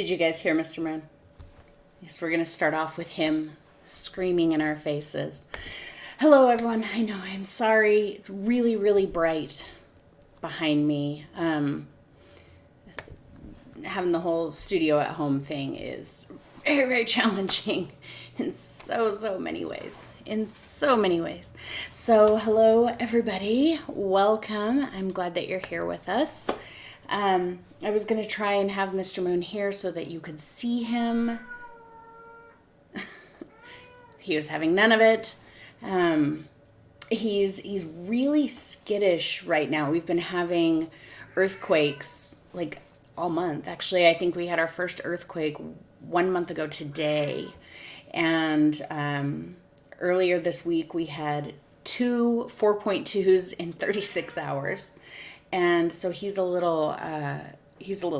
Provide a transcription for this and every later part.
Did you guys hear Mr. Moon? Yes, we're going to start off with him screaming in our faces. Hello, everyone. I know, I'm sorry. It's really, really bright behind me. Having the whole studio at home thing is very, very challenging in so many ways. In so many ways. So, hello, everybody. Welcome. I'm glad that you're here with us. I was going to try and have Mr. Moon here so that you could see him. He was having none of it. He's really skittish right now. We've been having earthquakes like all month. Actually, I think we had our first earthquake 1 month ago today. And earlier this week we had two 4.2s in 36 hours. And so he's a little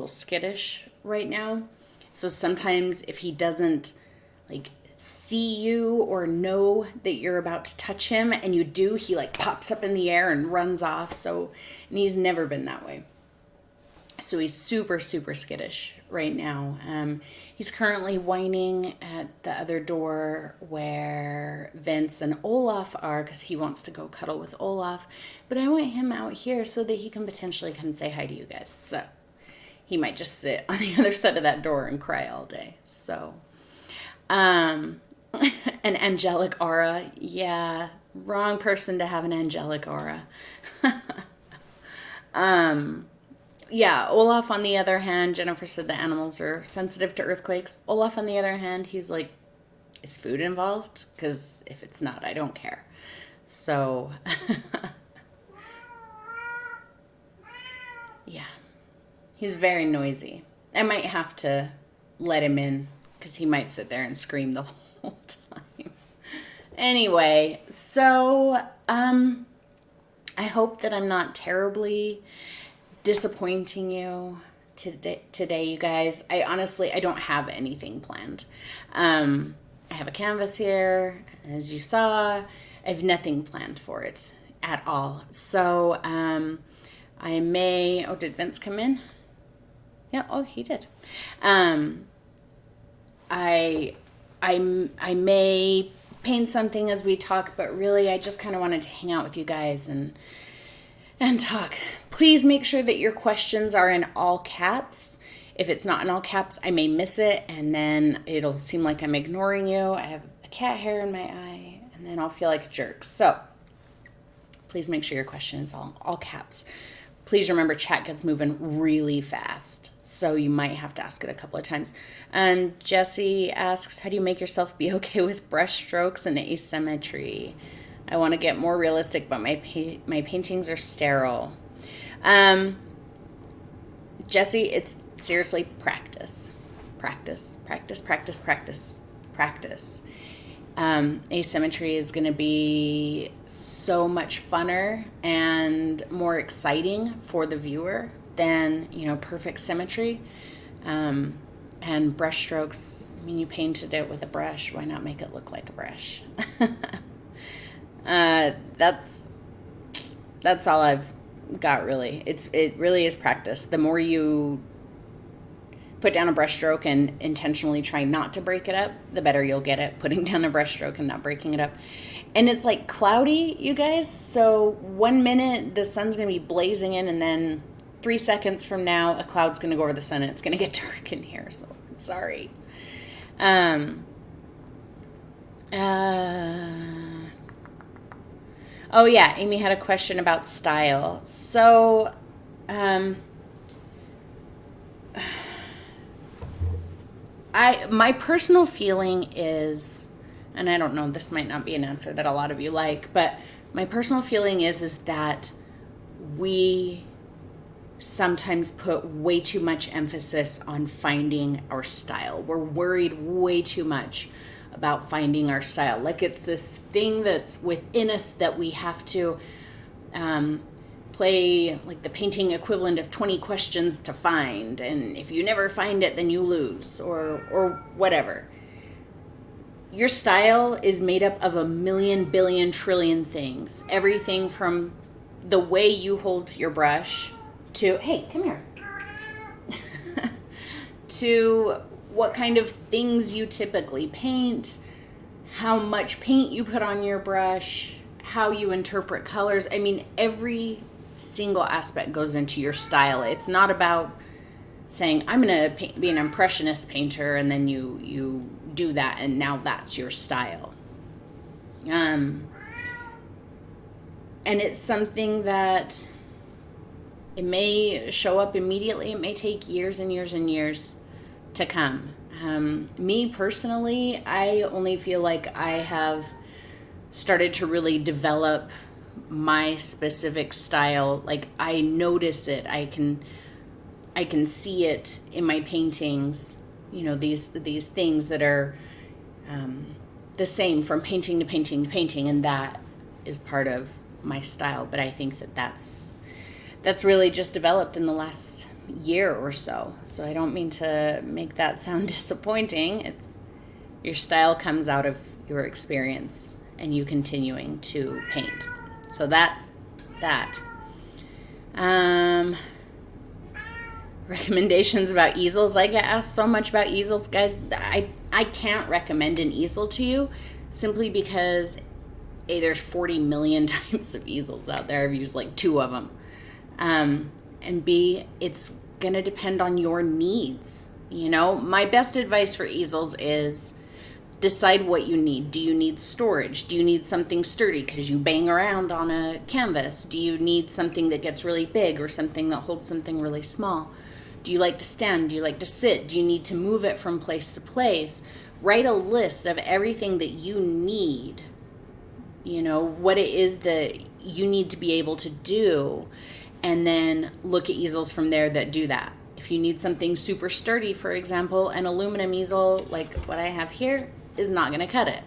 skittish right now. So sometimes if he doesn't like see you or know that you're about to touch him and you do, he like pops up in the air and runs off. And he's never been that way. So he's super skittish right now. He's currently whining at the other door where Vince and Olaf are because he wants to go cuddle with Olaf. But I want him out here so that he can potentially come say hi to you guys. So he might just sit on the other side of that door and cry all day. So, an angelic aura. Yeah, wrong person to have an angelic aura. Yeah, Olaf, on the other hand, Jennifer said the animals are sensitive to earthquakes. Olaf, on the other hand, he's like, is food involved? Because if it's not, I don't care. So, yeah, he's very noisy. I might have to let him in because he might sit there and scream the whole time. Anyway, so I hope that I'm not terribly disappointing you today, you guys. I don't have anything planned. I have a canvas here, as you saw. I have nothing planned for it at all. So I may. Oh, did Vince come in? Yeah. Oh, he did. I may paint something as we talk, but really, I just kind of wanted to hang out with you guys and talk. Please make sure that your questions are in all caps. If it's not in all caps, I may miss it, and then it'll seem like I'm ignoring you. I have a cat hair in my eye, and then I'll feel like a jerk. So please make sure your question is all caps. Please remember, chat gets moving really fast, so you might have to ask it a couple of times. And Jesse asks, how do you make yourself be okay with brush strokes and asymmetry? I want to get more realistic, but my paintings are sterile. Jesse, it's seriously practice. Asymmetry is going to be so much funner and more exciting for the viewer than, perfect symmetry. And brush strokes, you painted it with a brush. Why not make it look like a brush? That's all I've got, really. It really is practice. The more you put down a brush stroke and intentionally try not to break it up, the better you'll get at putting down a brush stroke and not breaking it up. And it's like cloudy, you guys. So 1 minute the sun's going to be blazing in, and then 3 seconds from now a cloud's going to go over the sun and it's going to get dark in here. So sorry. Oh yeah, Amy had a question about style. So, my personal feeling is, and I don't know, this might not be an answer that a lot of you like, but my personal feeling is that we sometimes put way too much emphasis on finding our style. We're worried way too much about finding our style. Like it's this thing that's within us that we have to play like the painting equivalent of 20 questions to find. And if you never find it, then you lose or whatever. Your style is made up of a million, billion, trillion things. Everything from the way you hold your brush to, hey, come here. to what kind of things you typically paint, how much paint you put on your brush, how you interpret colors. I mean, every single aspect goes into your style. It's not about saying, I'm going to be an impressionist painter, and then you do that, and now that's your style. And it's something that it may show up immediately. It may take years and years and years to come. Me personally, I only feel like I have started to really develop my specific style. Like, I notice it. I can see it in my paintings. You know, these things that are the same from painting to painting to painting, and that is part of my style. But I think that's really just developed in the last year or so. So I don't mean to make that sound disappointing. It's your style comes out of your experience and you continuing to paint. So that's that. Recommendations about easels. I get asked so much about easels, guys. I can't recommend an easel to you simply because A, there's 40 million types of easels out there. I've used like 2 of them. And B, it's going to depend on your needs. You know, my best advice for easels is decide what you need. Do you need storage? Do you need something sturdy because you bang around on a canvas? Do you need something that gets really big or something that holds something really small? Do you like to stand? Do you like to sit? Do you need to move it from place to place? Write a list of everything that you need, you know, what it is that you need to be able to do, and then look at easels from there that do that. If you need something super sturdy, for example, an aluminum easel like what I have here is not going to cut it.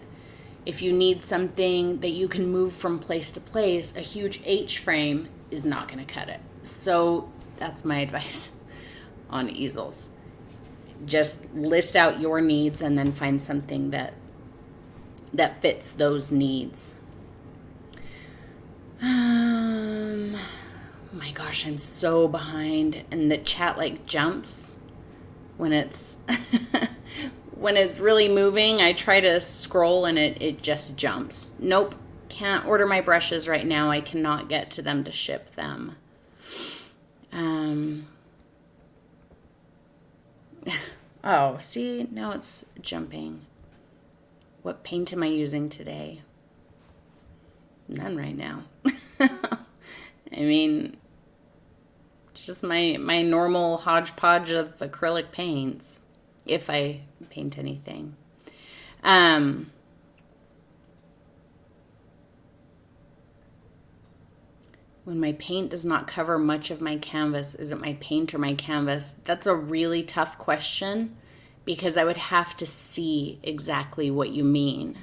If you need something that you can move from place to place, a huge H-frame is not going to cut it. So that's my advice on easels. Just list out your needs and then find something that fits those needs. My gosh, I'm so behind, and the chat like jumps when it's when it's really moving. I try to scroll and it just jumps. Nope, can't order my brushes right now. I cannot get to them to ship them. Oh, see, now it's jumping. What paint am I using today? None right now. I mean, it's just my normal hodgepodge of acrylic paints, if I paint anything. When my paint does not cover much of my canvas, is it my paint or my canvas? That's a really tough question because I would have to see exactly what you mean.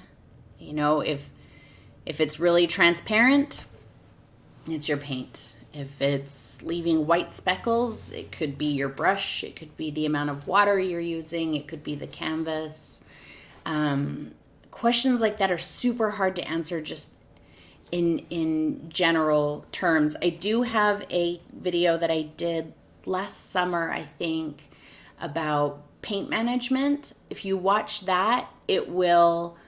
You know, if it's really transparent, it's your paint. If it's leaving white speckles, it could be your brush. It could be the amount of water you're using. It could be the canvas. Questions like that are super hard to answer just in general terms. I do have a video that I did last summer, I think, about paint management. If you watch that, it will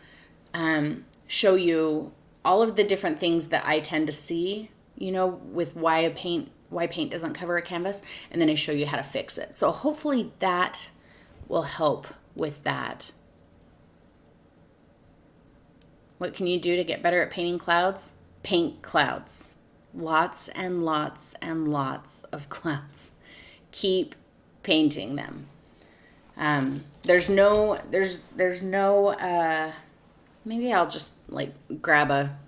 show you all of the different things that I tend to see, you know, with why paint doesn't cover a canvas, and then I show you how to fix it. So hopefully that will help with that. What can you do to get better at painting clouds? Paint clouds. Lots and lots and lots of clouds. Keep painting them. There's no, maybe I'll just like grab a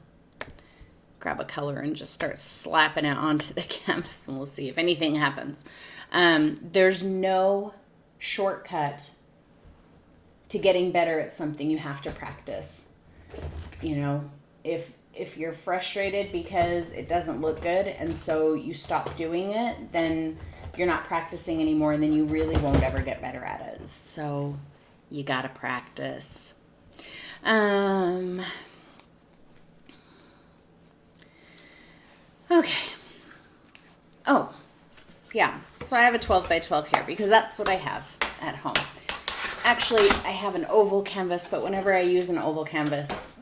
color and just start slapping it onto the canvas and we'll see if anything happens. There's no shortcut to getting better at something. You have to practice. You know, if you're frustrated because it doesn't look good and so you stop doing it, then you're not practicing anymore and then you really won't ever get better at it. So you gotta practice. Okay. Oh, yeah. So I have a 12 by 12 here because that's what I have. at home. Actually, I have an oval canvas, but whenever I use an oval canvas,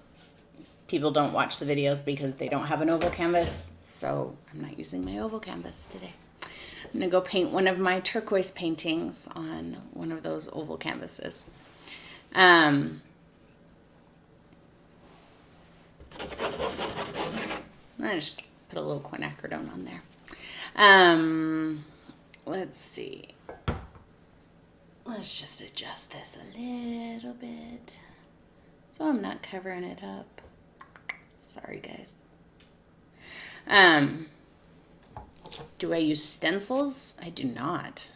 people don't watch the videos because they don't have an oval canvas, so I'm not using my oval canvas today. I'm going to go paint one of my turquoise paintings on one of those oval canvases. I just put a little quinacridone on there. Let's see. Let's just adjust this a little bit so I'm not covering it up. Sorry, guys. Do I use stencils? I do not.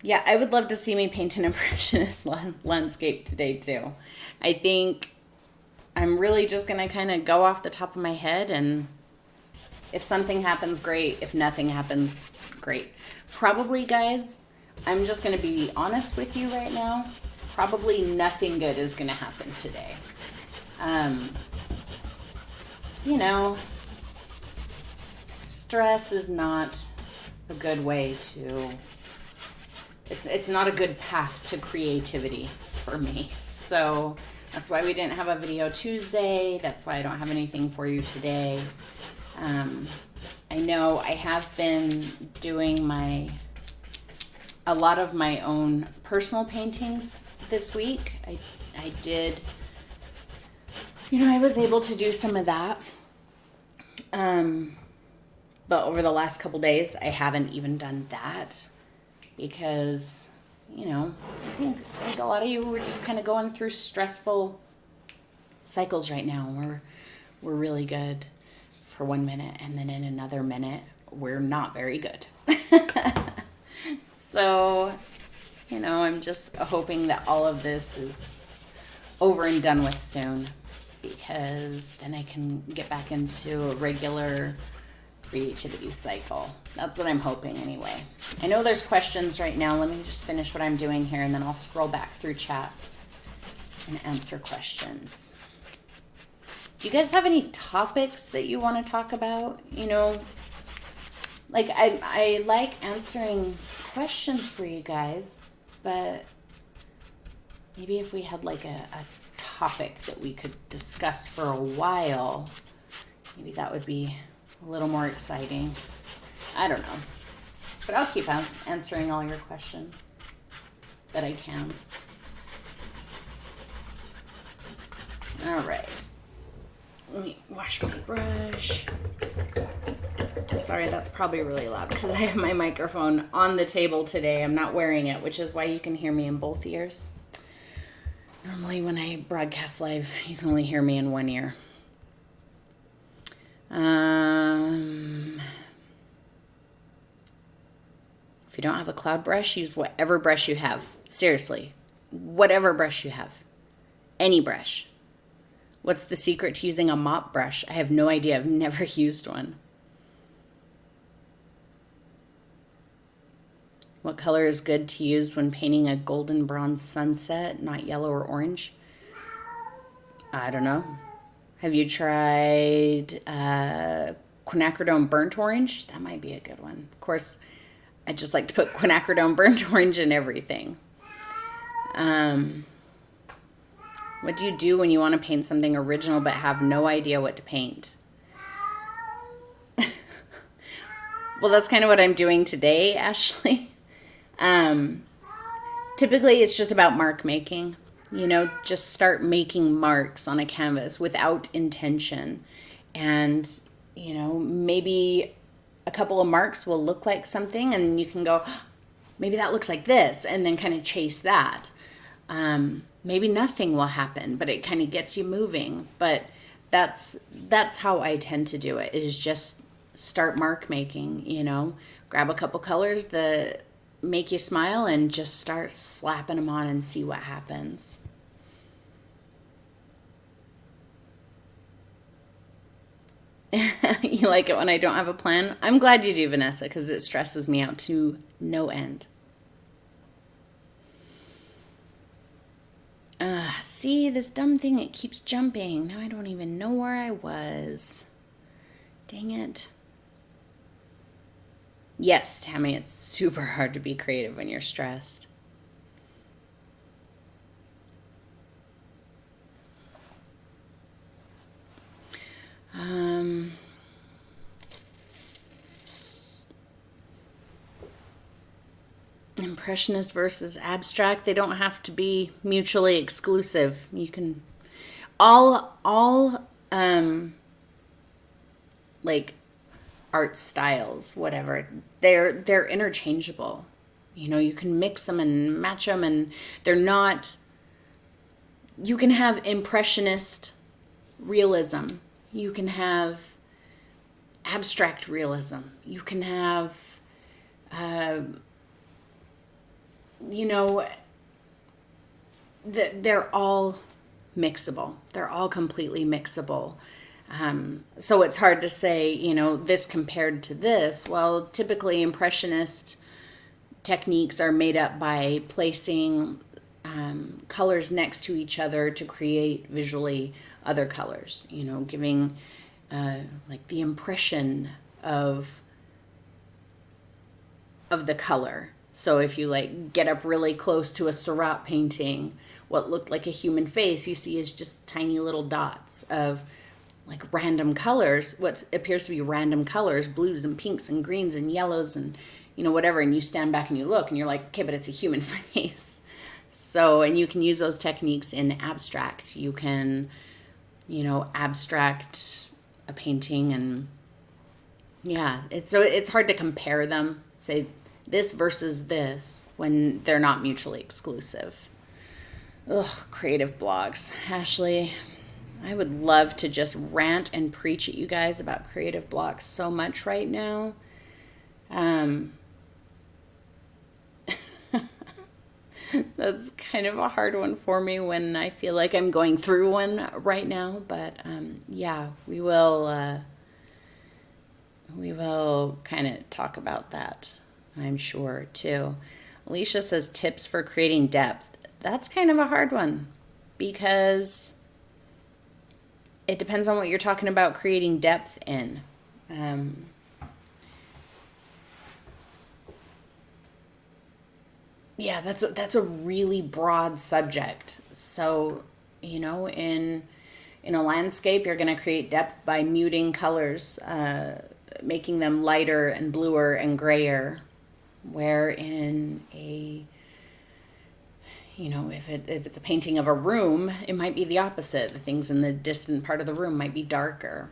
Yeah, I would love to see me paint an impressionist landscape today too. I think I'm really just going to kind of go off the top of my head, and if something happens, great. If nothing happens, great. Probably, guys, I'm just going to be honest with you right now. Probably nothing good is going to happen today. You know, stress is not a good way to, it's not a good path to creativity for me. So that's why we didn't have a video Tuesday. That's why I don't have anything for you today. I know I have been doing a lot of my own personal paintings this week. I did, you know, I was able to do some of that. But over the last couple days, I haven't even done that because, you know, I think like a lot of you are just kind of going through stressful cycles right now. We're really good for 1 minute, and then in another minute, we're not very good. So, you know, I'm just hoping that all of this is over and done with soon, because then I can get back into a regular creativity cycle. That's what I'm hoping anyway. I know there's questions right now. Let me just finish what I'm doing here, and then I'll scroll back through chat and answer questions. Do you guys have any topics that you want to talk about? You know, like I like answering questions for you guys, but maybe if we had like a topic that we could discuss for a while, maybe that would be a little more exciting. I don't know. But I'll keep answering all your questions that I can. All right. Let me wash my brush. Sorry, that's probably really loud because I have my microphone on the table today. I'm not wearing it, which is why you can hear me in both ears. Normally when I broadcast live, you can only hear me in one ear. If you don't have a cloud brush, use whatever brush you have. Seriously, whatever brush you have. Any brush. What's the secret to using a mop brush? I have no idea. I've never used one. What color is good to use when painting a golden bronze sunset, not yellow or orange? I don't know. Have you tried quinacridone burnt orange? That might be a good one. Of course, I just like to put quinacridone burnt orange in everything. What do you do when you want to paint something original but have no idea what to paint? Well, that's kind of what I'm doing today, Ashley. Typically, it's just about mark making. You know, just start making marks on a canvas without intention. And, you know, maybe a couple of marks will look like something, and you can go, maybe that looks like this, and then kind of chase that. Maybe nothing will happen, but it kind of gets you moving. But that's how I tend to do it, is just start mark making, you know. Grab a couple colors that make you smile and just start slapping them on and see what happens. You like it when I don't have a plan? I'm glad you do, Vanessa, because it stresses me out to no end. See, this dumb thing, it keeps jumping. Now I don't even know where I was. Dang it. Yes, Tammy, it's super hard to be creative when you're stressed. Um, Impressionist versus abstract, they don't have to be mutually exclusive. You can all like art styles, whatever, they're interchangeable. You know, you can mix them and match them, and they're not. You can have impressionist realism. You can have abstract realism. You can have, you know, they're all mixable. They're all completely mixable. So it's hard to say, you know, this compared to this. Well, typically impressionist techniques are made up by placing colors next to each other to create visually other colors, you know, giving like the impression of the color. So if you like get up really close to a Seurat painting, what looked like a human face you see is just tiny little dots of like random colors, what appears to be random colors, blues and pinks and greens and yellows and, you know, whatever. And you stand back and you look and you're like, okay, but it's a human face. So, and you can use those techniques in abstract. You can, you know, abstract a painting, and yeah, it's hard to compare them, say this versus this, when they're not mutually exclusive. Ugh, creative blocks. Ashley, I would love to just rant and preach at you guys about creative blocks so much right now. That's kind of a hard one for me when I feel like I'm going through one right now. But yeah, we will kind of talk about that, I'm sure, too. Alicia says tips for creating depth. That's kind of a hard one because it depends on what you're talking about creating depth in. Yeah, that's a really broad subject. So, you know, in a landscape, you're going to create depth by muting colors, making them lighter and bluer and grayer. Where in a, you know, if it's a painting of a room, it might be the opposite. The things in the distant part of the room might be darker.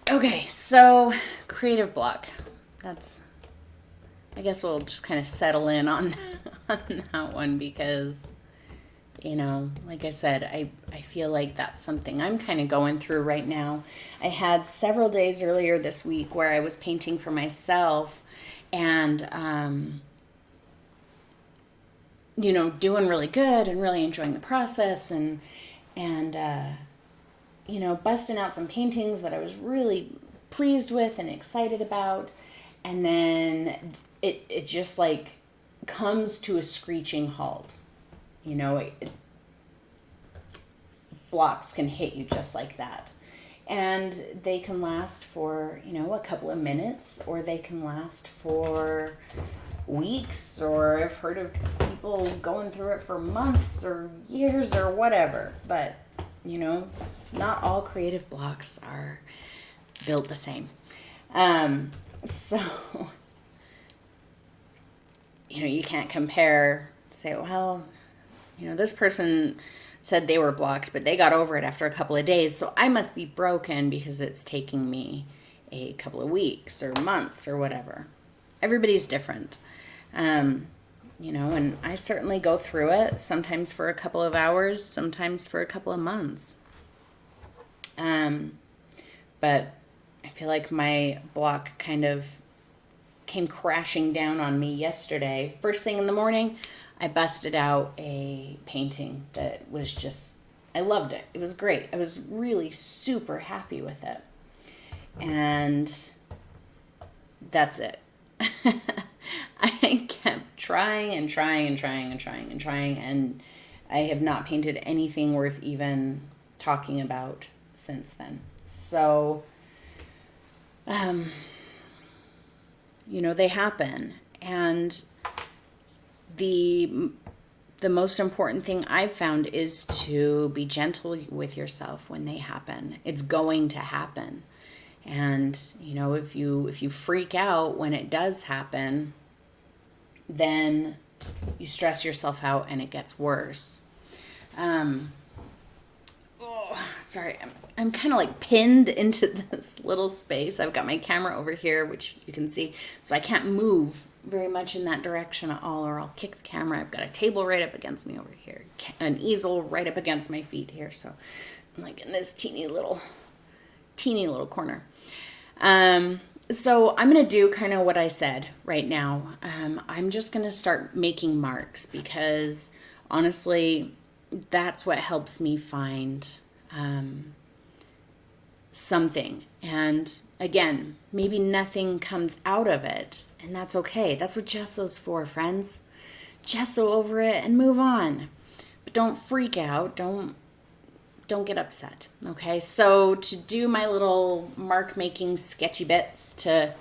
Okay, so creative block. I guess we'll just kind of settle in on, on that one because, you know, like I said, I feel like that's something I'm kind of going through right now. I had several days earlier this week where I was painting for myself and, you know, doing really good and really enjoying the process and you know, busting out some paintings that I was really pleased with and excited about. And then it just like comes to a screeching halt. You know, blocks can hit you just like that. And they can last for, you know, a couple of minutes, or they can last for weeks, or I've heard of people going through it for months or years or whatever. But, you know, not all creative blocks are built the same. So, you know, you can't compare, say, well, you know, this person said they were blocked, but they got over it after a couple of days, so I must be broken because it's taking me a couple of weeks or months or whatever. Everybody's different. You know, and I certainly go through it, sometimes for a couple of hours, sometimes for a couple of months. But I feel like my block kind of came crashing down on me yesterday. First thing in the morning, I busted out a painting that was just, I loved it. It was great. I was really super happy with it. And that's it. I kept trying and trying and trying and trying and trying. And I have not painted anything worth even talking about since then. So, they happen. And the most important thing I've found is to be gentle with yourself when they happen. It's going to happen. And, if you freak out when it does happen, then you stress yourself out and it gets worse. Sorry, I'm kind of like pinned into this little space. I've got my camera over here, which you can see, so I can't move very much in that direction at all, or I'll kick the camera. I've got a table right up against me over here, an easel right up against my feet here, so I'm like in this teeny little corner. So I'm going to do kind of what I said right now. I'm just going to start making marks because honestly, that's what helps me find something. And again, maybe nothing comes out of it, and that's okay. That's what gesso's for, friends. Gesso over it and move on. But don't freak out. Don't get upset, okay? So to do my little mark-making sketchy bits to,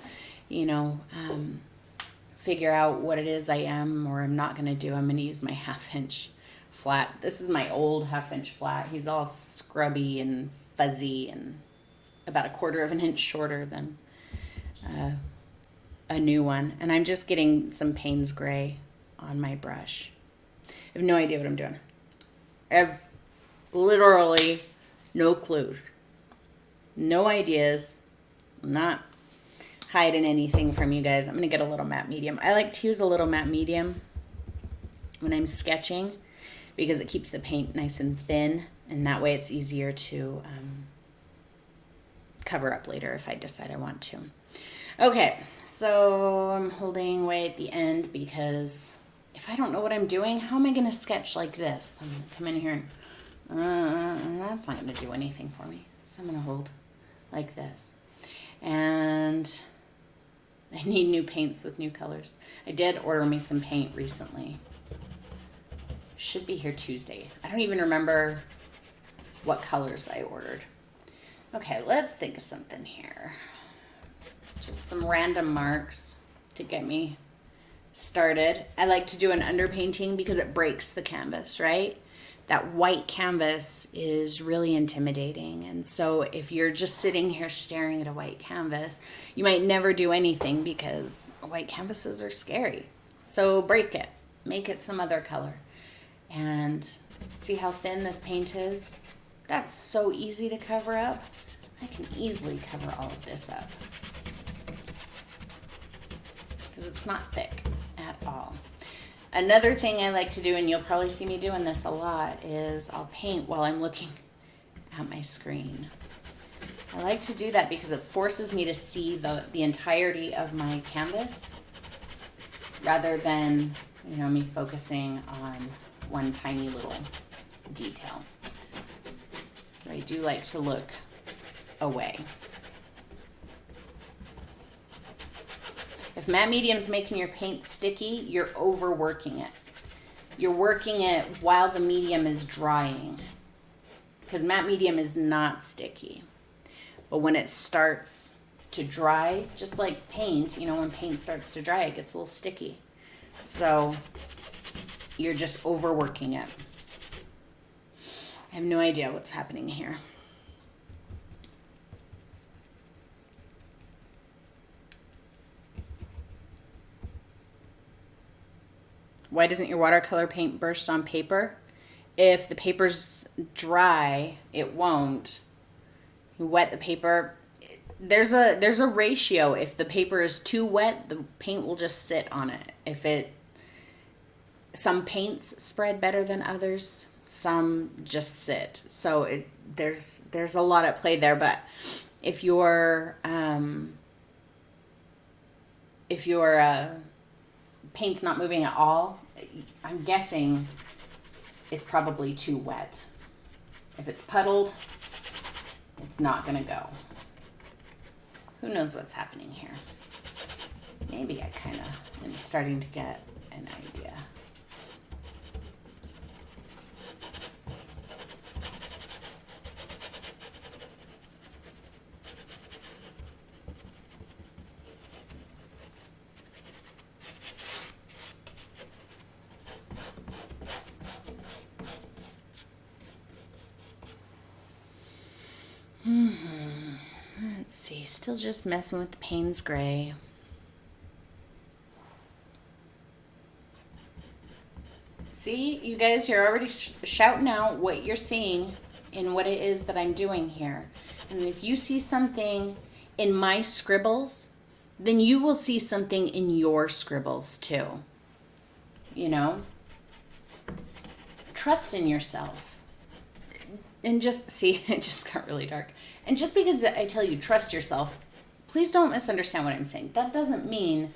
figure out what it is I am or I'm not going to do, I'm going to use my 1/2-inch flat. This is my old 1/2-inch flat. He's all scrubby and fuzzy and about 1/4 of an inch shorter than a new one. And I'm just getting some Payne's Gray on my brush. I have no idea what I'm doing. I have literally no clues, no ideas. I'm not hiding anything from you guys. I'm going to get a little matte medium. I like to use a little matte medium when I'm sketching because it keeps the paint nice and thin, and that way it's easier to cover up later if I decide I want to. Okay, so I'm holding away at the end because if I don't know what I'm doing, how am I going to sketch like this? I'm going to come in here and that's not going to do anything for me. So I'm going to hold like this. And I need new paints with new colors. I did order me some paint recently. Should be here Tuesday. I don't even remember what colors I ordered. Okay, let's think of something here. Just some random marks to get me started. I like to do an underpainting because it breaks the canvas, right? That white canvas is really intimidating. And so if you're just sitting here staring at a white canvas, you might never do anything because white canvases are scary. So break it, make it some other color. And see how thin this paint is? That's so easy to cover up. I can easily cover all of this up because it's not thick at all. Another thing I like to do, and you'll probably see me doing this a lot, is I'll paint while I'm looking at my screen. I like to do that because it forces me to see the entirety of my canvas rather than, me focusing on one tiny little detail. So I do like to look away. If matte medium's making your paint sticky, you're overworking it. You're working it while the medium is drying. Because matte medium is not sticky. But when it starts to dry, just like paint, when paint starts to dry, it gets a little sticky. So you're just overworking it. I have no idea what's happening here. Why doesn't your watercolor paint burst on paper? If the paper's dry, it won't. You wet the paper. There's a ratio. If the paper is too wet, the paint will just sit on it. Some paints spread better than others, some just sit. So there's a lot at play there. But if your paint's not moving at all, I'm guessing it's probably too wet. If it's puddled, it's not going to go. Who knows what's happening here? Maybe I kind of am starting to get an idea. see, still just messing with the Payne's Gray. See, you guys, you're already shouting out what you're seeing in what it is that I'm doing here. And if you see something in my scribbles, then you will see something in your scribbles too. You know? Trust in yourself. And just, see, it just got really dark. And just because I tell you trust yourself, please don't misunderstand what I'm saying. That doesn't mean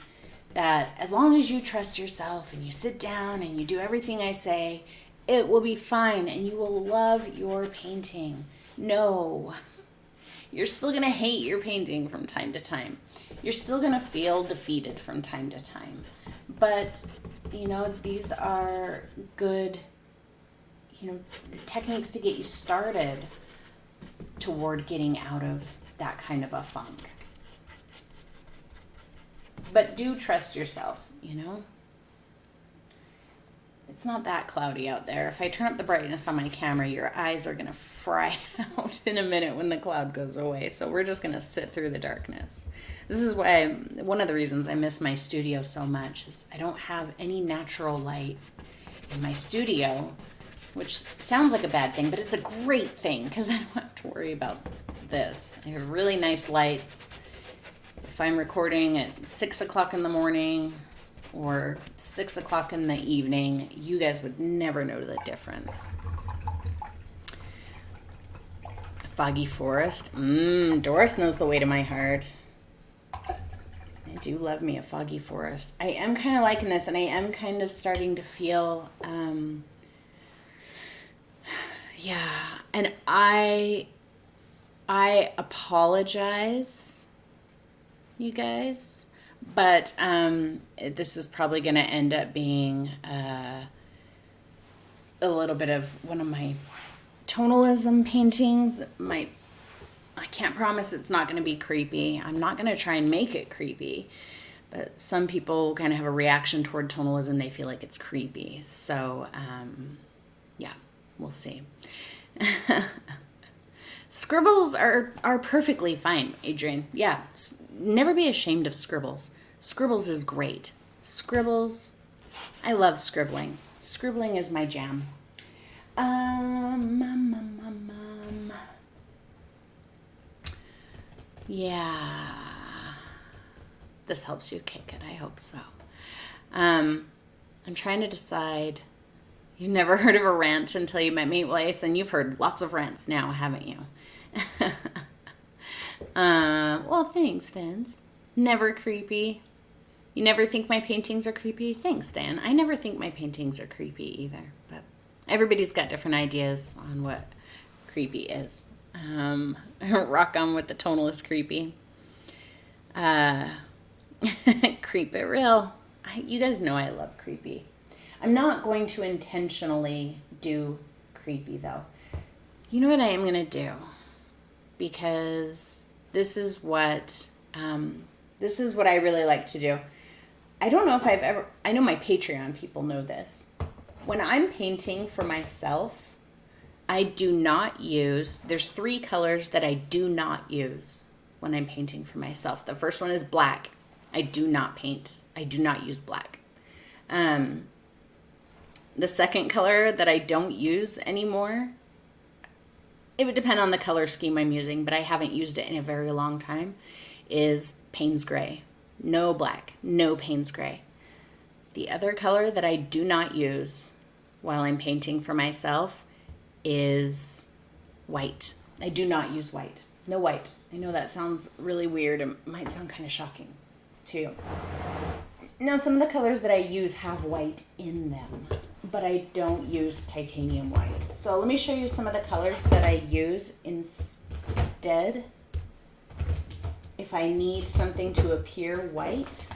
that as long as you trust yourself and you sit down and you do everything I say, it will be fine and you will love your painting. No. You're still going to hate your painting from time to time. You're still going to feel defeated from time to time. But, you know, these are good, you know, techniques to get you started toward getting out of that kind of a funk. But do trust yourself, you know? It's not that cloudy out there. If I turn up the brightness on my camera, your eyes are going to fry out in a minute when the cloud goes away. So we're just going to sit through the darkness. This is why one of the reasons I miss my studio so much is I don't have any natural light in my studio, which sounds like a bad thing, but it's a great thing because I don't have to worry about this. I have really nice lights. If I'm recording at 6 o'clock in the morning or 6 o'clock in the evening, you guys would never know the difference. Foggy forest. Doris knows the way to my heart. I do love me a foggy forest. I am kind of liking this, and I am kind of starting to feel, yeah, and I apologize, you guys, but this is probably going to end up being a little bit of one of my tonal ism paintings. I can't promise it's not going to be creepy. I'm not going to try and make it creepy, but some people kind of have a reaction toward tonal ism. They feel like it's creepy. So, yeah, we'll see. Scribbles are perfectly fine, Adrian. Yeah, never be ashamed of scribbles. Scribbles is great. Scribbles, I love scribbling. Scribbling is my jam. Yeah, this helps you kick it. I hope so. I'm trying to decide. You've never heard of a rant until you met me, Blaze, and you've heard lots of rants now, haven't you? Well, thanks, Vince. Never creepy. You never think my paintings are creepy? Thanks, Dan. I never think my paintings are creepy either, but everybody's got different ideas on what creepy is. Rock on with the tonal is creepy. Creep it real. You guys know I love creepy. I'm not going to intentionally do creepy though. You know what I am going to do? Because this is what I really like to do. I don't know if I know my Patreon people know this. When I'm painting for myself, I do not use, there's 3 colors that I do not use when I'm painting for myself. The first one is black. I do not use black. The second color that I don't use anymore, it would depend on the color scheme I'm using, but I haven't used it in a very long time, is Payne's Gray. No black, no Payne's Gray. The other color that I do not use while I'm painting for myself is white. I do not use white. No white. I know that sounds really weird. It might sound kind of shocking to you. Now, some of the colors that I use have white in them, but I don't use titanium white. So let me show you some of the colors that I use instead if I need something to appear white.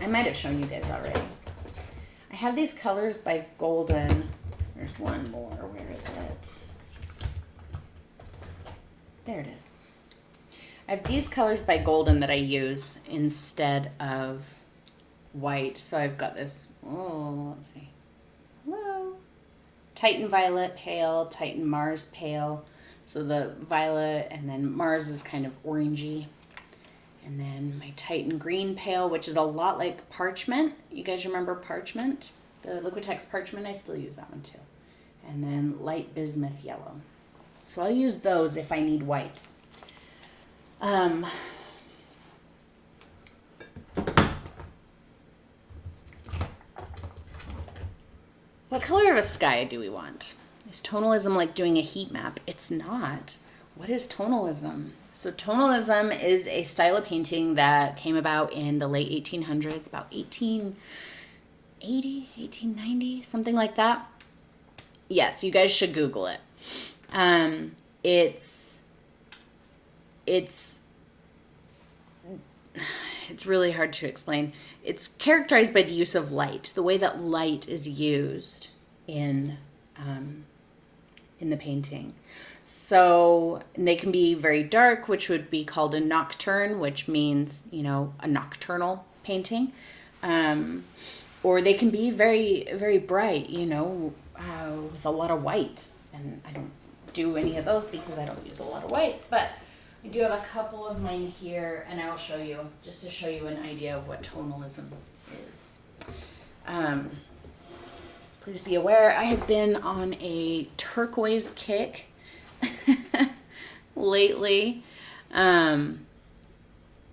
I might have shown you guys already. I have these colors by Golden. There's one more. Where is it? There it is. I have these colors by Golden that I use instead of white. So I've got this, let's see. Hello. Titan Violet Pale, Titan Mars Pale, So the violet, and then Mars is kind of orangey. And then my Titan green pale, which is a lot like parchment. You guys remember parchment? The Liquitex parchment, I still use that one too. And then light bismuth yellow. So I'll use those if I need white. What color of a sky do we want? Is tonalism like doing a heat map? It's not. What is tonalism? So tonalism is a style of painting that came about in the late 1800s, about 1880, 1890, something like that. Yes, you guys should Google it. It's really hard to explain. It's characterized by the use of light, the way that light is used in the painting. So they can be very dark, which would be called a nocturne, which means, a nocturnal painting. Or they can be very, very bright, with a lot of white. And I don't do any of those because I don't use a lot of white, but I do have a couple of mine here, and I will show you, just to show you an idea of what tonalism is. Please be aware, I have been on a turquoise kick lately,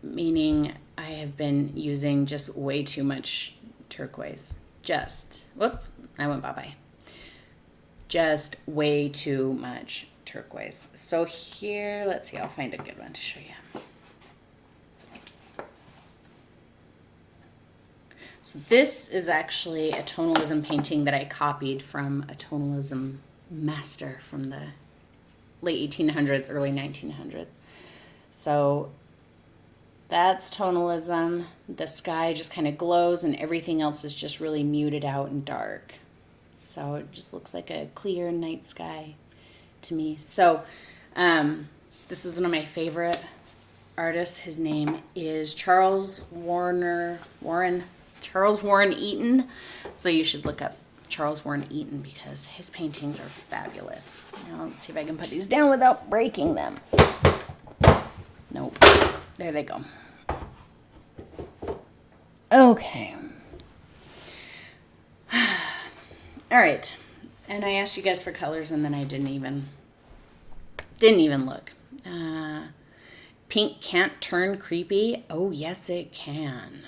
meaning I have been using just way too much turquoise. Whoops, I went bye-bye. Just way too much turquoise. So here, let's see, I'll find a good one to show you. So this is actually a tonalism painting that I copied from a tonalism master from the late 1800s, early 1900s. So that's tonalism. The sky just kind of glows and everything else is just really muted out and dark. So it just looks like a clear night sky to me. So this is one of my favorite artists. His name is Charles Warren Eaton. So you should look up Charles Warren Eaton because his paintings are fabulous. Now let's see if I can put these down without breaking them. Nope. There they go. Okay. All right. And I asked you guys for colors and then I didn't even look. Pink can't turn creepy. Oh, yes, it can.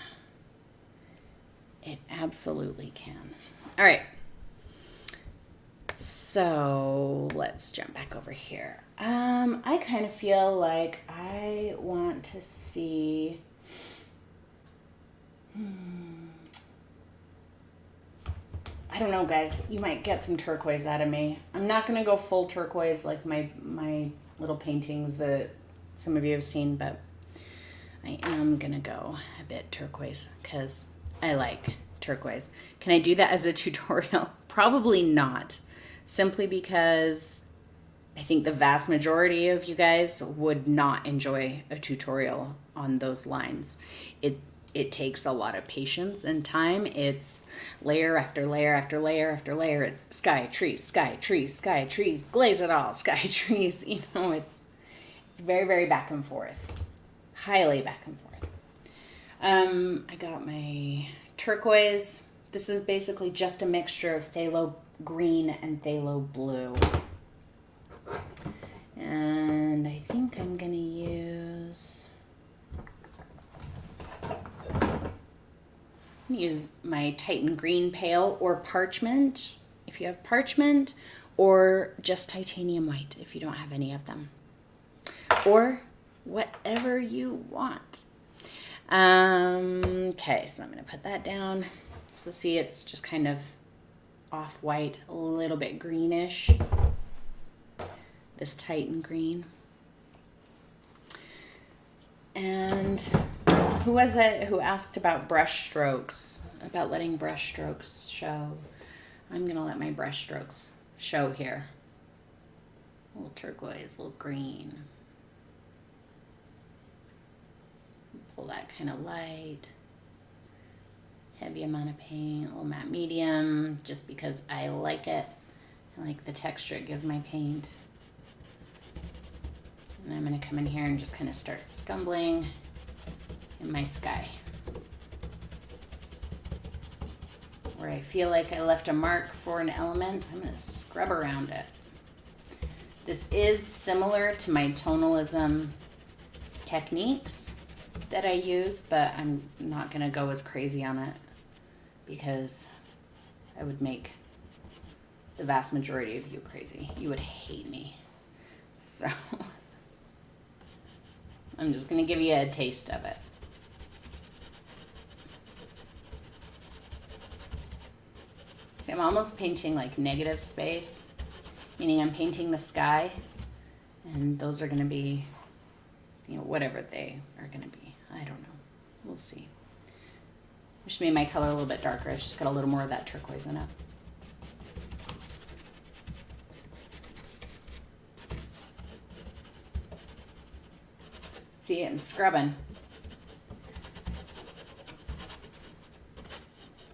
It absolutely can. All right. So let's jump back over here. I kind of feel like I want to see. I don't know, guys. You might get some turquoise out of me. I'm not going to go full turquoise like my little paintings that some of you have seen, but I am going to go a bit turquoise because I like turquoise. Can I do that as a tutorial? Probably not. Simply because I think the vast majority of you guys would not enjoy a tutorial on those lines. It takes a lot of patience and time. It's layer after layer after layer after layer. It's sky, trees, sky, trees, sky, trees, glaze it all, sky, trees. It's very, very back and forth. Highly back and forth. I got my turquoise. This is basically just a mixture of phthalo green and phthalo blue. And I think I'm going to use my Titan green pale or parchment if you have parchment, or just titanium white if you don't have any of them, or whatever you want. Okay, so I'm going to put that down. So see, it's just kind of off-white, a little bit greenish, this Titan green. And who was it who asked about brush strokes, about letting brush strokes show? I'm going to let my brush strokes show here. A little turquoise, a little green. Pull that kind of light. Heavy amount of paint, a little matte medium, just because I like it. I like the texture it gives my paint. I'm going to come in here and just kind of start scumbling in my sky. Where I feel like I left a mark for an element, I'm going to scrub around it. This is similar to my tonalism techniques that I use, but I'm not going to go as crazy on it because I would make the vast majority of you crazy. You would hate me. So I'm just going to give you a taste of it. See, I'm almost painting like negative space, meaning I'm painting the sky, and those are going to be, you know, whatever they are going to be. I don't know. We'll see. I just made my color a little bit darker. It's just got a little more of that turquoise in it. See, I'm scrubbing.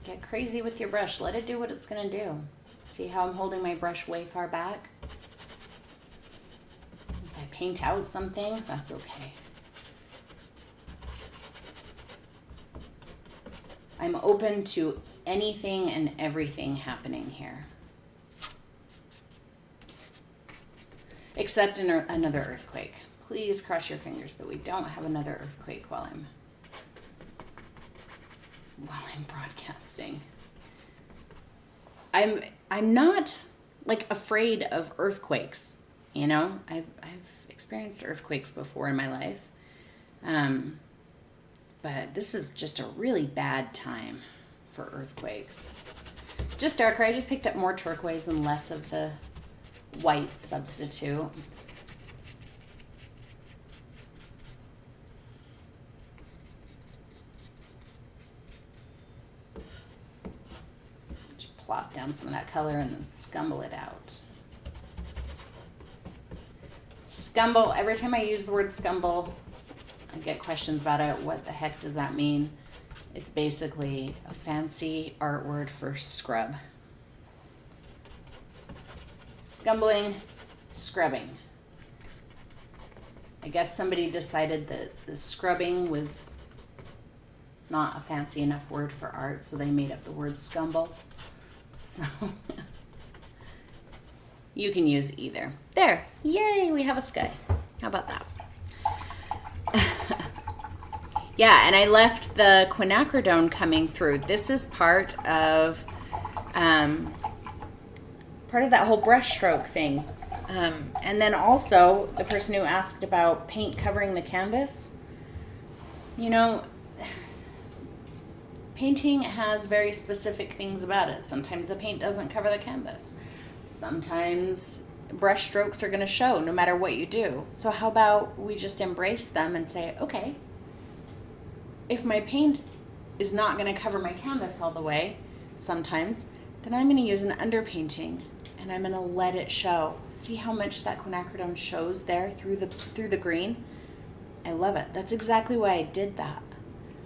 Get crazy with your brush. Let it do what it's going to do. See how I'm holding my brush way far back? If I paint out something, that's okay. I'm open to anything and everything happening here. Except another earthquake. Please cross your fingers that we don't have another earthquake while I'm broadcasting. I'm not like afraid of earthquakes, you know? I've experienced earthquakes before in my life. But this is just a really bad time for earthquakes. Just darker. I just picked up more turquoise and less of the white substitute. Just plop down some of that color and then scumble it out. Scumble. Every time I use the word scumble, I get questions about it. What the heck does that mean? It's basically a fancy art word for scrub. Scumbling, scrubbing. I guess somebody decided that the scrubbing was not a fancy enough word for art, so they made up the word scumble. So you can use either. There, yay, we have a sky. How about that? Yeah, and I left the quinacridone coming through. This is part of that whole brush stroke thing. And then also the person who asked about paint covering the canvas. You know, painting has very specific things about it. Sometimes the paint doesn't cover the canvas. Sometimes brush strokes are going to show no matter what you do. So how about we just embrace them and say, okay, if my paint is not going to cover my canvas all the way sometimes, then I'm going to use an underpainting and I'm going to let it show. See how much that quinacridone shows there through the green? I love it. That's exactly why I did that.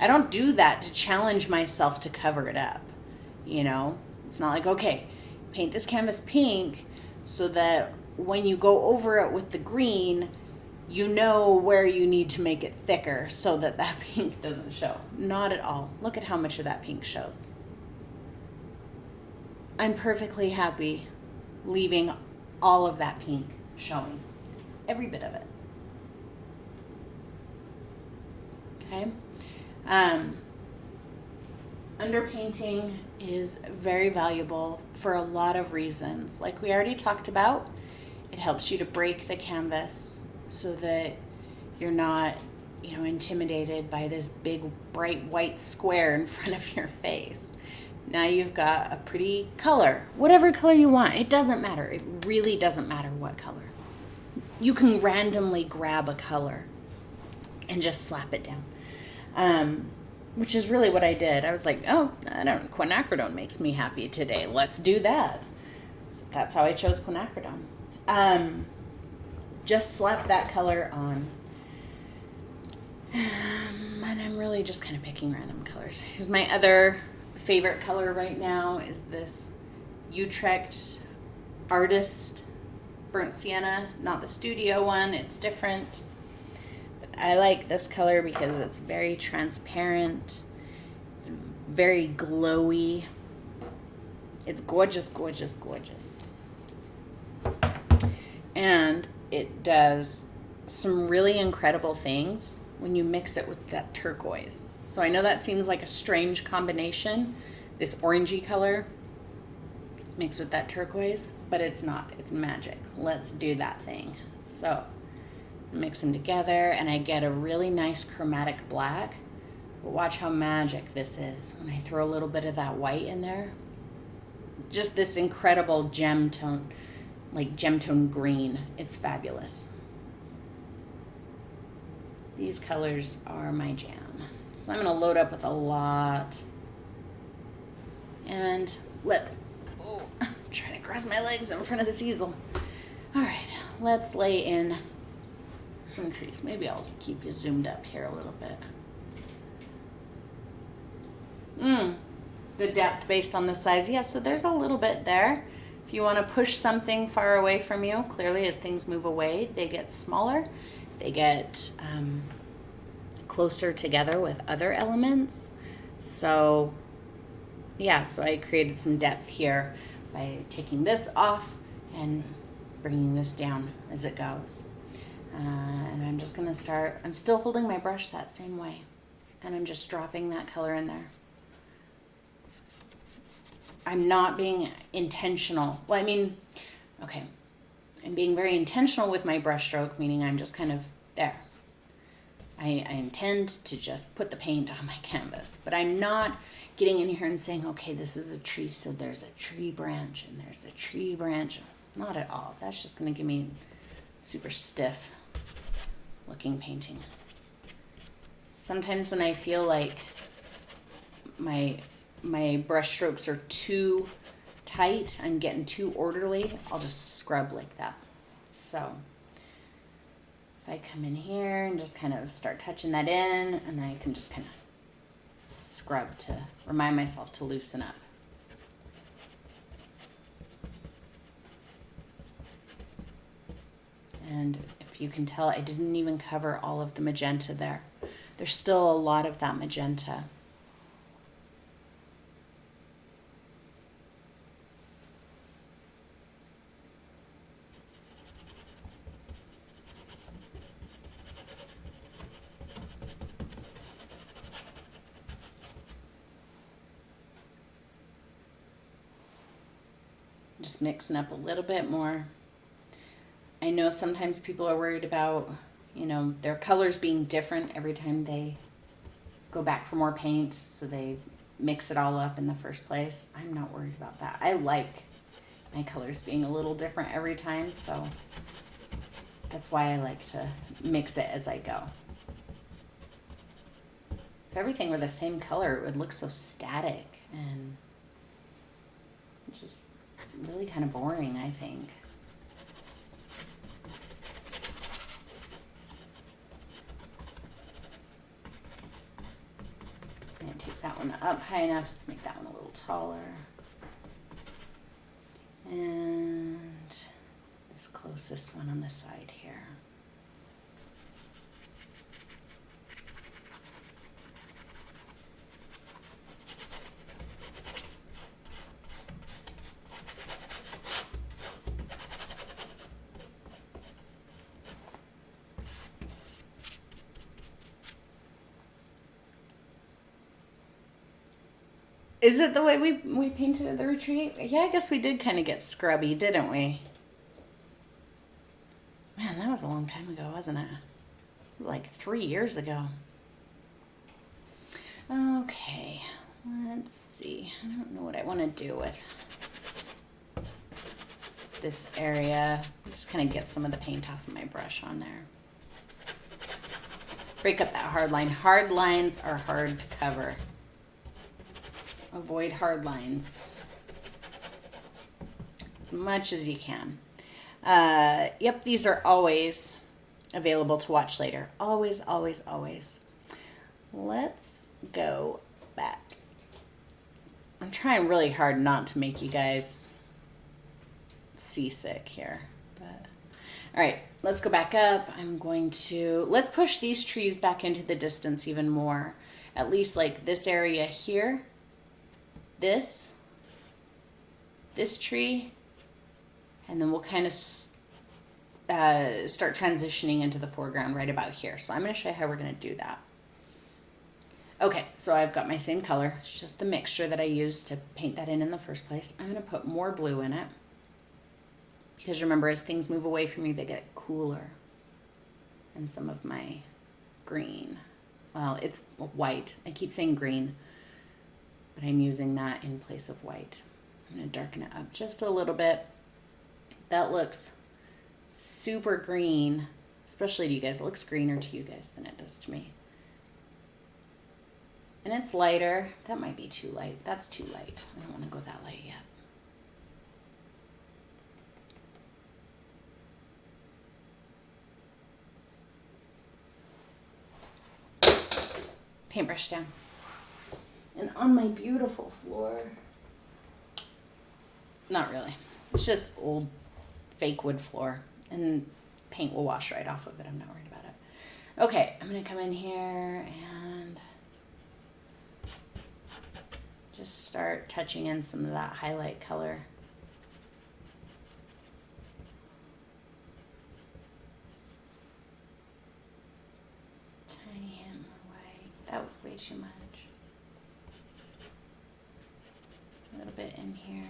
I don't do that to challenge myself to cover it up. You know, it's not like, okay, paint this canvas pink so that when you go over it with the green, you know where you need to make it thicker so that that pink doesn't show. Not at all. Look at how much of that pink shows. I'm perfectly happy leaving all of that pink showing. Every bit of it. Okay? Underpainting is very valuable for a lot of reasons. Like we already talked about, it helps you to break the canvas so that you're not, you know, intimidated by this big bright white square in front of your face. Now you've got a pretty color, whatever color you want. It doesn't matter. It really doesn't matter what color. You can randomly grab a color and just slap it down, which is really what I did. I was like, oh, quinacridone makes me happy today. Let's do that. So that's how I chose quinacridone. Just slap that color on. And I'm really just kind of picking random colors. Here's my other favorite color right now is this Utrecht Artist Burnt Sienna. Not the studio one. It's different. I like this color because it's very transparent. It's very glowy. It's gorgeous, gorgeous, gorgeous. And it does some really incredible things when you mix it with that turquoise. So I know that seems like a strange combination, this orangey color mixed with that turquoise, but it's not. It's magic. Let's do that thing. So mix them together and I get a really nice chromatic black. But watch how magic this is when I throw a little bit of that white in there. Just this incredible gem tone, like gem tone green. It's fabulous. These colors are my jam. So I'm going to load up with a lot. And I'm trying to cross my legs in front of this easel. All right, let's lay in some trees. Maybe I'll keep you zoomed up here a little bit. The depth based on the size. Yeah, so there's a little bit there. If you want to push something far away from you, clearly as things move away, they get smaller. They get closer together with other elements. So yeah, so I created some depth here by taking this off and bringing this down as it goes. And I'm just going to start, I'm still holding my brush that same way. And I'm just dropping that color in there. I'm not being intentional. Well, I mean, okay. I'm being very intentional with my brush stroke, meaning I'm just kind of there. I intend to just put the paint on my canvas, but I'm not getting in here and saying, okay, this is a tree, so there's a tree branch and there's a tree branch. Not at all. That's just going to give me super stiff looking painting. Sometimes when I feel like my brush strokes are too tight, I'm getting too orderly, I'll just scrub like that. So if I come in here and just kind of start touching that in, and then I can just kind of scrub to remind myself to loosen up. And if you can tell, I didn't even cover all of the magenta there. There's still a lot of that magenta. Just mixing up a little bit more. I know sometimes people are worried about, their colors being different every time they go back for more paint, so they mix it all up in the first place. I'm not worried about that. I like my colors being a little different every time, so that's why I like to mix it as I go. If everything were the same color, it would look so static and just really kind of boring, I think. And take that one up high enough. Let's make that one a little taller. And this closest one on the side here. Is it the way we painted at the retreat? Yeah, I guess we did kind of get scrubby, didn't we? Man, that was a long time ago, wasn't it? Like 3 years ago. Okay, let's see. I don't know what I want to do with this area. Just kind of get some of the paint off of my brush on there. Break up that hard line. Hard lines are hard to cover. Avoid hard lines as much as you can. Yep, these are always available to watch later. Always, always, always. Let's go back. I'm trying really hard not to make you guys seasick here. But all right, let's go back up. Let's push these trees back into the distance even more. At least like this area here, this tree, and then we'll kind of start transitioning into the foreground right about here. So I'm going to show you how we're going to do that. Okay, so I've got my same color. It's just the mixture that I used to paint that in the first place. I'm going to put more blue in it. Because remember, as things move away from you, they get cooler. And some of my green. Well, it's white. I keep saying green, but I'm using that in place of white. I'm going to darken it up just a little bit. That looks super green, especially to you guys. It looks greener to you guys than it does to me. And it's lighter. That might be too light. That's too light. I don't want to go that light yet. Paintbrush down. And on my beautiful floor, not really. It's just old fake wood floor. And paint will wash right off of it. I'm not worried about it. Okay, I'm going to come in here and just start touching in some of that highlight color. Tiny hint more white. That was way too much. A little bit in here.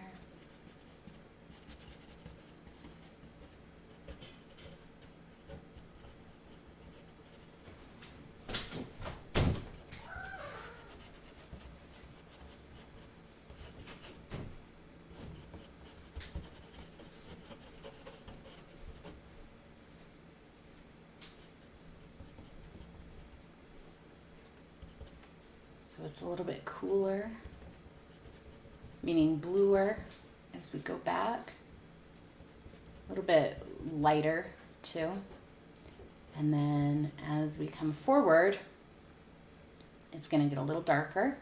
So it's a little bit cooler, meaning bluer as we go back. A little bit lighter too. And then as we come forward, it's going to get a little darker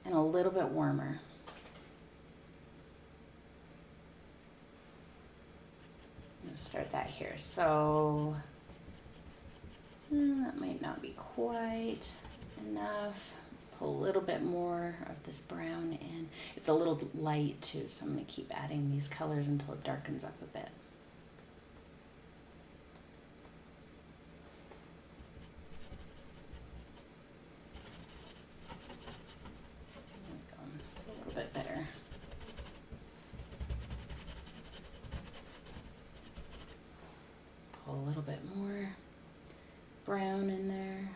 and a little bit warmer. I'm going to start that here. So that might not be quite enough. Let's pull a little bit more of this brown in. It's a little light too, so I'm going to keep adding these colors until it darkens up a bit. There we go. It's a little bit better. Pull a little bit more brown in there.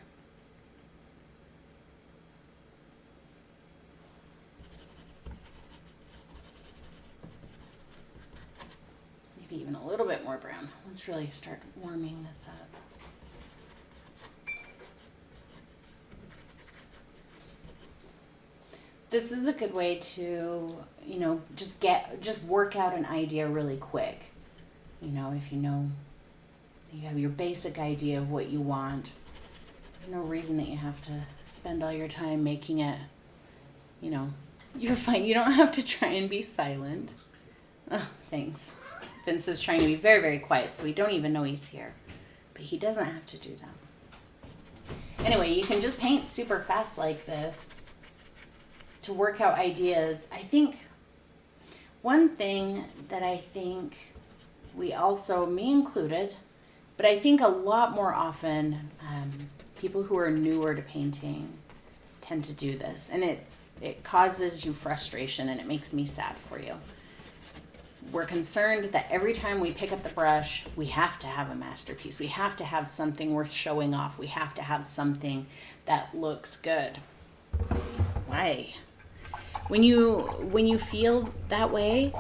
Maybe even a little bit more brown. Let's really start warming this up. This is a good way to, just work out an idea really quick. If you have your basic idea of what you want, there's no reason that you have to spend all your time making it, you're fine. You don't have to try and be silent. Oh, thanks. Vince is trying to be very, very quiet, so we don't even know he's here. But he doesn't have to do that. Anyway, you can just paint super fast like this to work out ideas. I think one thing that I think we also, me included, but I think a lot more often people who are newer to painting tend to do this. And it causes you frustration, and it makes me sad for you. We're concerned that every time we pick up the brush, we have to have a masterpiece. We have to have something worth showing off. We have to have something that looks good. Why? When you feel that way,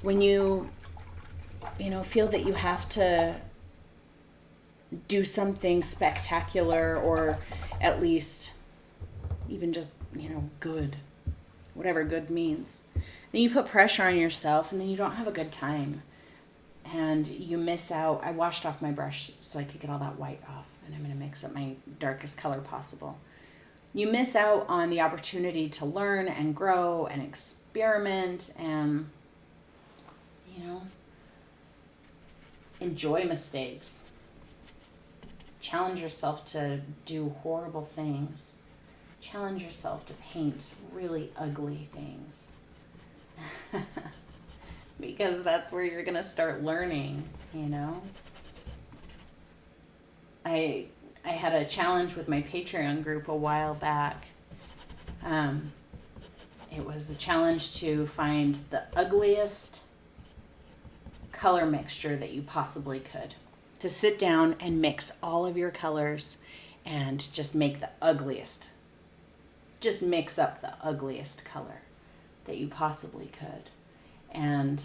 when you feel that you have to do something spectacular, or at least even just, good, whatever good means, then you put pressure on yourself, and then you don't have a good time. And you miss out. I washed off my brush so I could get all that white off, and I'm going to mix up my darkest color possible. You miss out on the opportunity to learn and grow and experiment and, Enjoy mistakes. Challenge yourself to do horrible things. Challenge yourself to paint really ugly things. Because that's where you're going to start learning, you know? I had a challenge with my Patreon group a while back. It was a challenge to find the ugliest color mixture that you possibly could. To sit down and mix all of your colors and just make the ugliest. Just mix up the ugliest color that you possibly could. And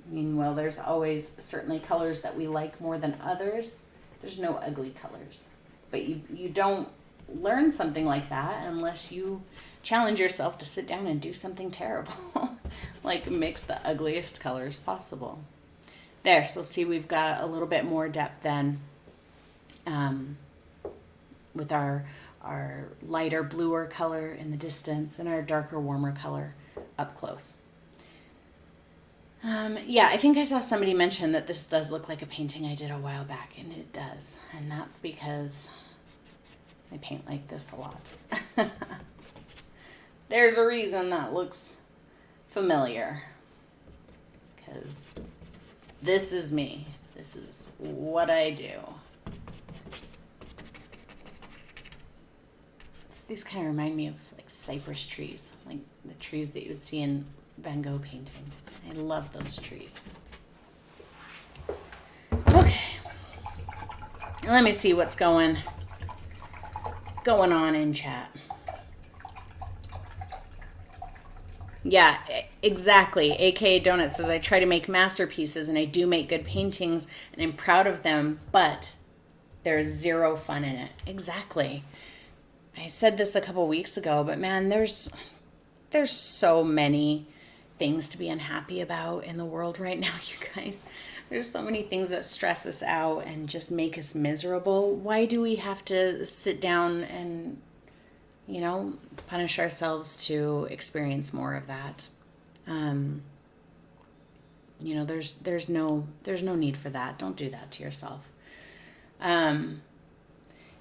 I mean, well, there's always certainly colors that we like more than others. There's no ugly colors. But you don't learn something like that unless you challenge yourself to sit down and do something terrible. Like mix the ugliest colors possible. There, so see, we've got a little bit more depth then with our lighter, bluer color in the distance and our darker, warmer color up close. Yeah, I think I saw somebody mention that this does look like a painting I did a while back, and it does. And that's because I paint like this a lot. There's a reason that looks familiar. Because this is me. This is what I do. These kind of remind me of like cypress trees, like the trees that you would see in Van Gogh paintings. I love those trees. Okay. Let me see what's going on in chat. Yeah, exactly. AKA Donut says, I try to make masterpieces and I do make good paintings and I'm proud of them, but there's zero fun in it. Exactly. I said this a couple weeks ago, but man, there's so many things to be unhappy about in the world right now, you guys. There's so many things that stress us out and just make us miserable. Why do we have to sit down and, you know, punish ourselves to experience more of that? You know, there's no need for that. Don't do that to yourself.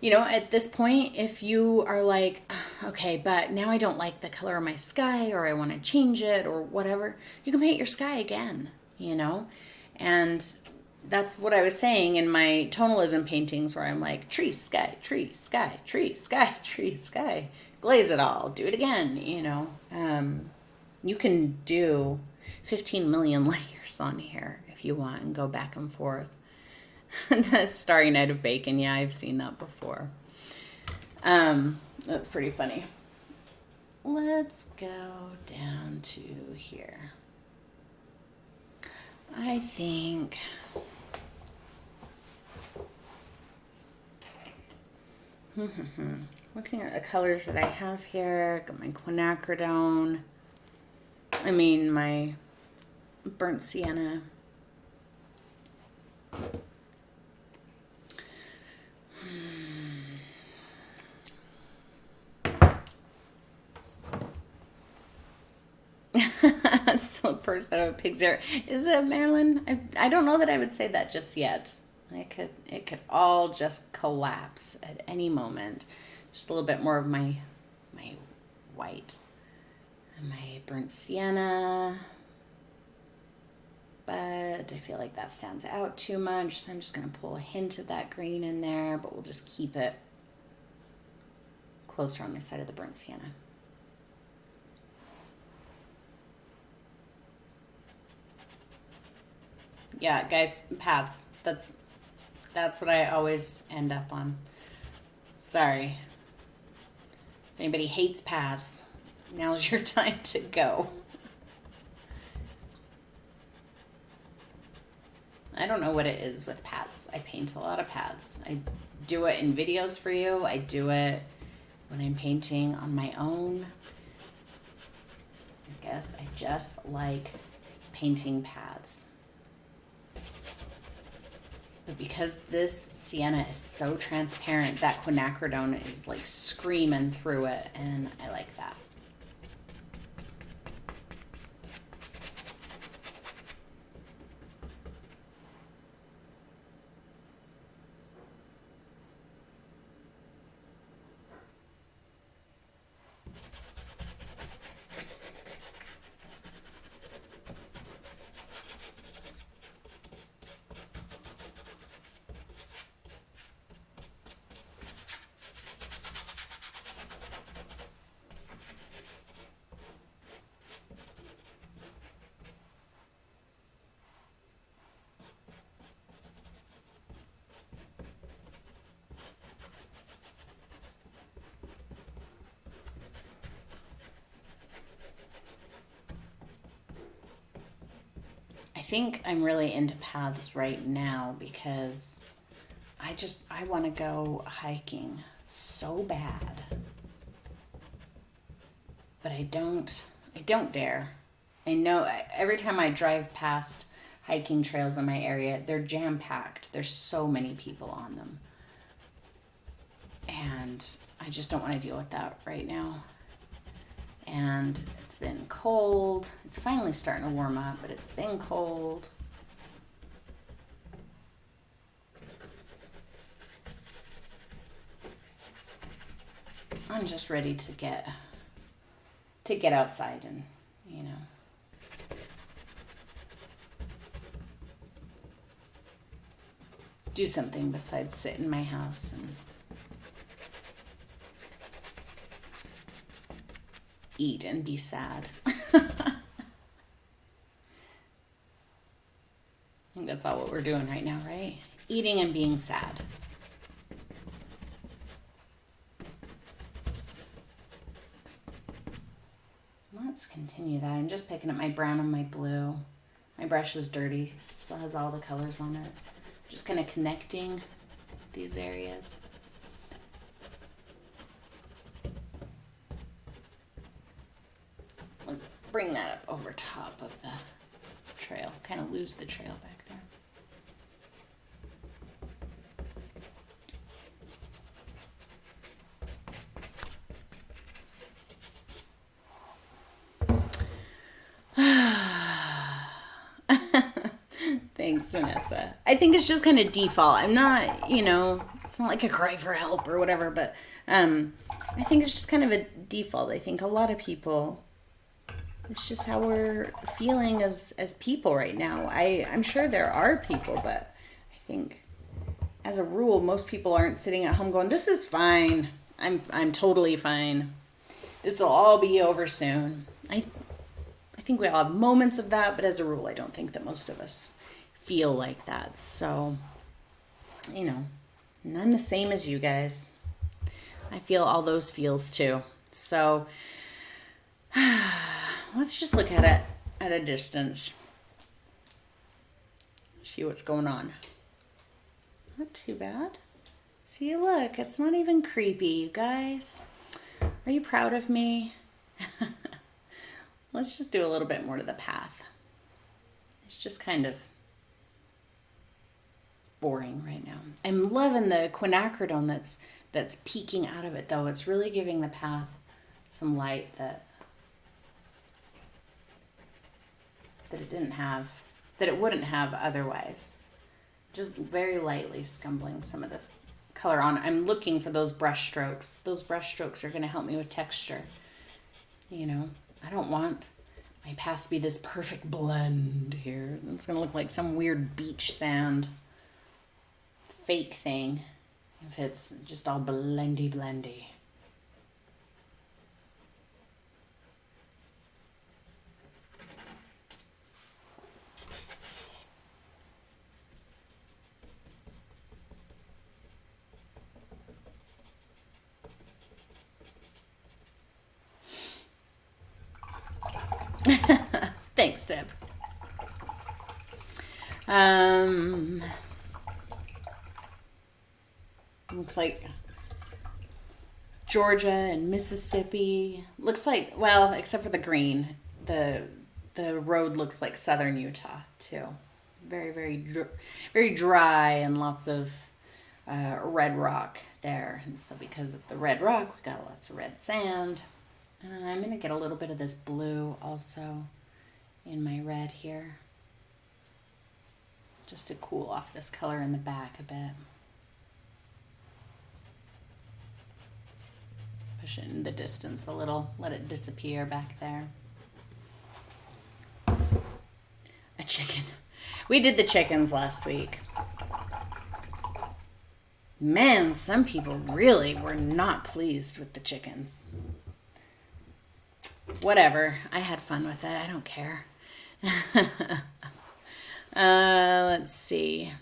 You know, at this point, if you are like, okay, but now I don't like the color of my sky, or I want to change it, or whatever, you can paint your sky again, you know? And that's what I was saying in my tonal ism paintings, where I'm like, tree, sky, tree, sky, tree, sky, tree, sky. Glaze it all, do it again, you know? You can do 15 million layers on here if you want and go back and forth. The Starry Night of Bacon, yeah, I've seen that before. That's pretty funny. Let's go down to here. I think looking at the colors that I have here, got my quinacridone, my burnt sienna. Still person of a pig's ear. Is it, Marilyn? I don't know that I would say that just yet. It could all just collapse at any moment. Just a little bit more of my white and my burnt sienna. But I feel like that stands out too much, so I'm just going to pull a hint of that green in there, but we'll just keep it closer on the side of the burnt sienna. Yeah, guys, paths. That's what I always end up on. Sorry. If anybody hates paths, now's your time to go. I don't know what it is with paths. I paint a lot of paths. I do it in videos for you. I do it when I'm painting on my own. I guess I just like painting paths. But because this sienna is so transparent, that quinacridone is like screaming through it, and I like that. think I'm really into paths right now because I want to go hiking so bad. But I don't dare. I know every time I drive past hiking trails in my area, they're jam-packed. There's so many people on them. And I just don't want to deal with that right now. And it's been cold. It's finally starting to warm up, but it's been cold. I'm just ready to get outside and, do something besides sit in my house and eat and be sad. I think that's all what we're doing right now, right? Eating and being sad. Let's continue that. I'm just picking up my brown and my blue. My brush is dirty. Still has all the colors on it. Just kind of connecting these areas. Let's bring that up over top of the trail. Kind of lose the trail back there. Thanks, Vanessa. I think it's just kind of default. I'm not, it's not like a cry for help or whatever, but I think it's just kind of a default. I think a lot of people, it's just how we're feeling as people right now. I'm sure there are people, but I think as a rule, most people aren't sitting at home going, this is fine. I'm totally fine. This will all be over soon. I think we all have moments of that, but as a rule, I don't think that most of us feel like that. So, and I'm the same as you guys. I feel all those feels too. So, let's just look at it at a distance. See what's going on. Not too bad. See, look, it's not even creepy, you guys. Are you proud of me? Let's just do a little bit more to the path. It's just kind of boring right now. I'm loving the quinacridone that's peeking out of it, though. It's really giving the path some light that it didn't have, that it wouldn't have otherwise. Just very lightly scumbling some of this color on. I'm looking for those brush strokes. Those brush strokes are going to help me with texture. I don't want my path to be this perfect blend here. It's going to look like some weird beach sand fake thing if it's just all blendy. Thanks, Deb. Looks like Georgia and Mississippi. Looks like, well, except for the green, the road looks like southern Utah too. Very, very dry and lots of red rock there. And so because of the red rock, we got lots of red sand. I'm going to get a little bit of this blue also in my red here, just to cool off this color in the back a bit. Push it in the distance a little, let it disappear back there. A chicken. We did the chickens last week. Man, some people really were not pleased with the chickens. Whatever. I had fun with it. I don't care. Let's see.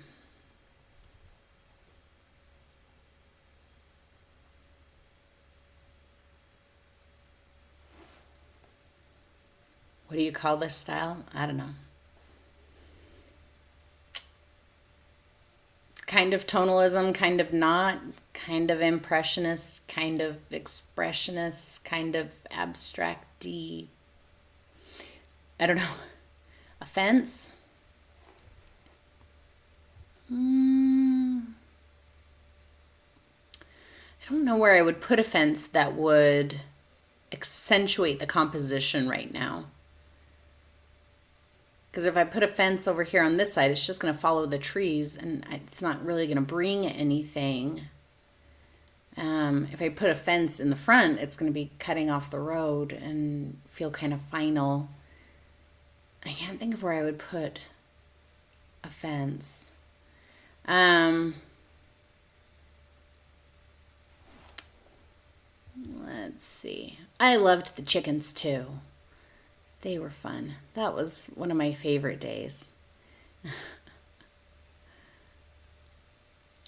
What do you call this style? I don't know. kind of tonalism, kind of not, kind of impressionist, kind of expressionist, kind of abstracty. I don't know. A fence? I don't know where I would put a fence that would accentuate the composition right now. Because if I put a fence over here on this side, it's just going to follow the trees and it's not really going to bring anything. If I put a fence in the front, it's going to be cutting off the road and feel kind of final. I can't think of where I would put a fence. Let's see. I loved the chickens too. They were fun. That was one of my favorite days.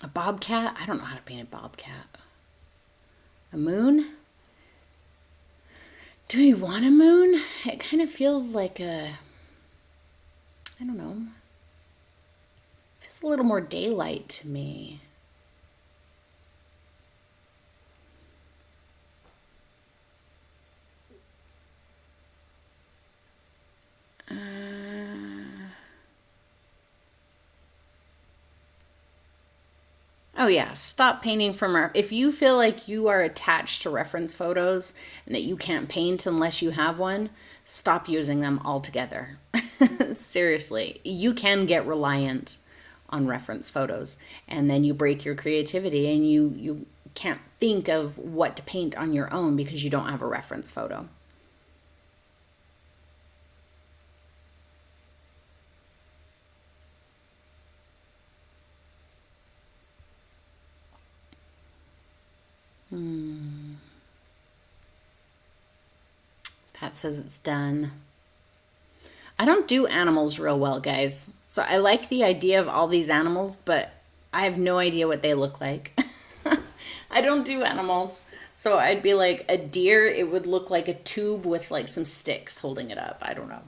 A bobcat? I don't know how to paint a bobcat. A moon? Do we want a moon? It kind of feels like I don't know. It feels a little more daylight to me. Oh yeah, stop painting from if you feel like you are attached to reference photos and that you can't paint unless you have one, stop using them altogether. Seriously, you can get reliant on reference photos and then you break your creativity and you can't think of what to paint on your own because you don't have a reference photo. Pat says it's done. I don't do animals real well, guys. So I like the idea of all these animals, but I have no idea what they look like. I don't do animals. So I'd be like a deer. It would look like a tube with like some sticks holding it up. I don't know.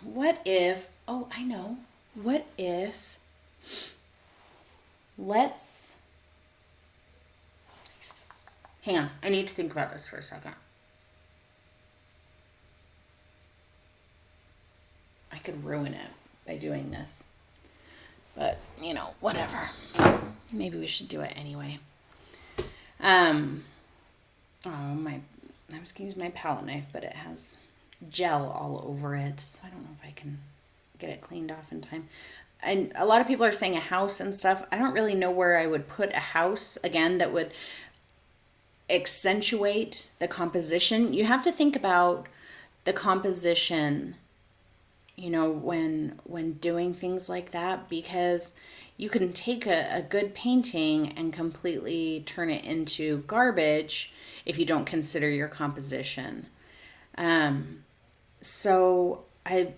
What if, oh, I know. What if, hang on, I need to think about this for a second. I could ruin it by doing this. But, you know, whatever. Maybe we should do it anyway. I was going to use my palette knife, but it has gel all over it. So I don't know if I can get it cleaned off in time. And a lot of people are saying a house and stuff. I don't really know where I would put a house, again, that would accentuate the composition. You have to think about the composition, you know, when doing things like that, because you can take a good painting and completely turn it into garbage if you don't consider your composition. So I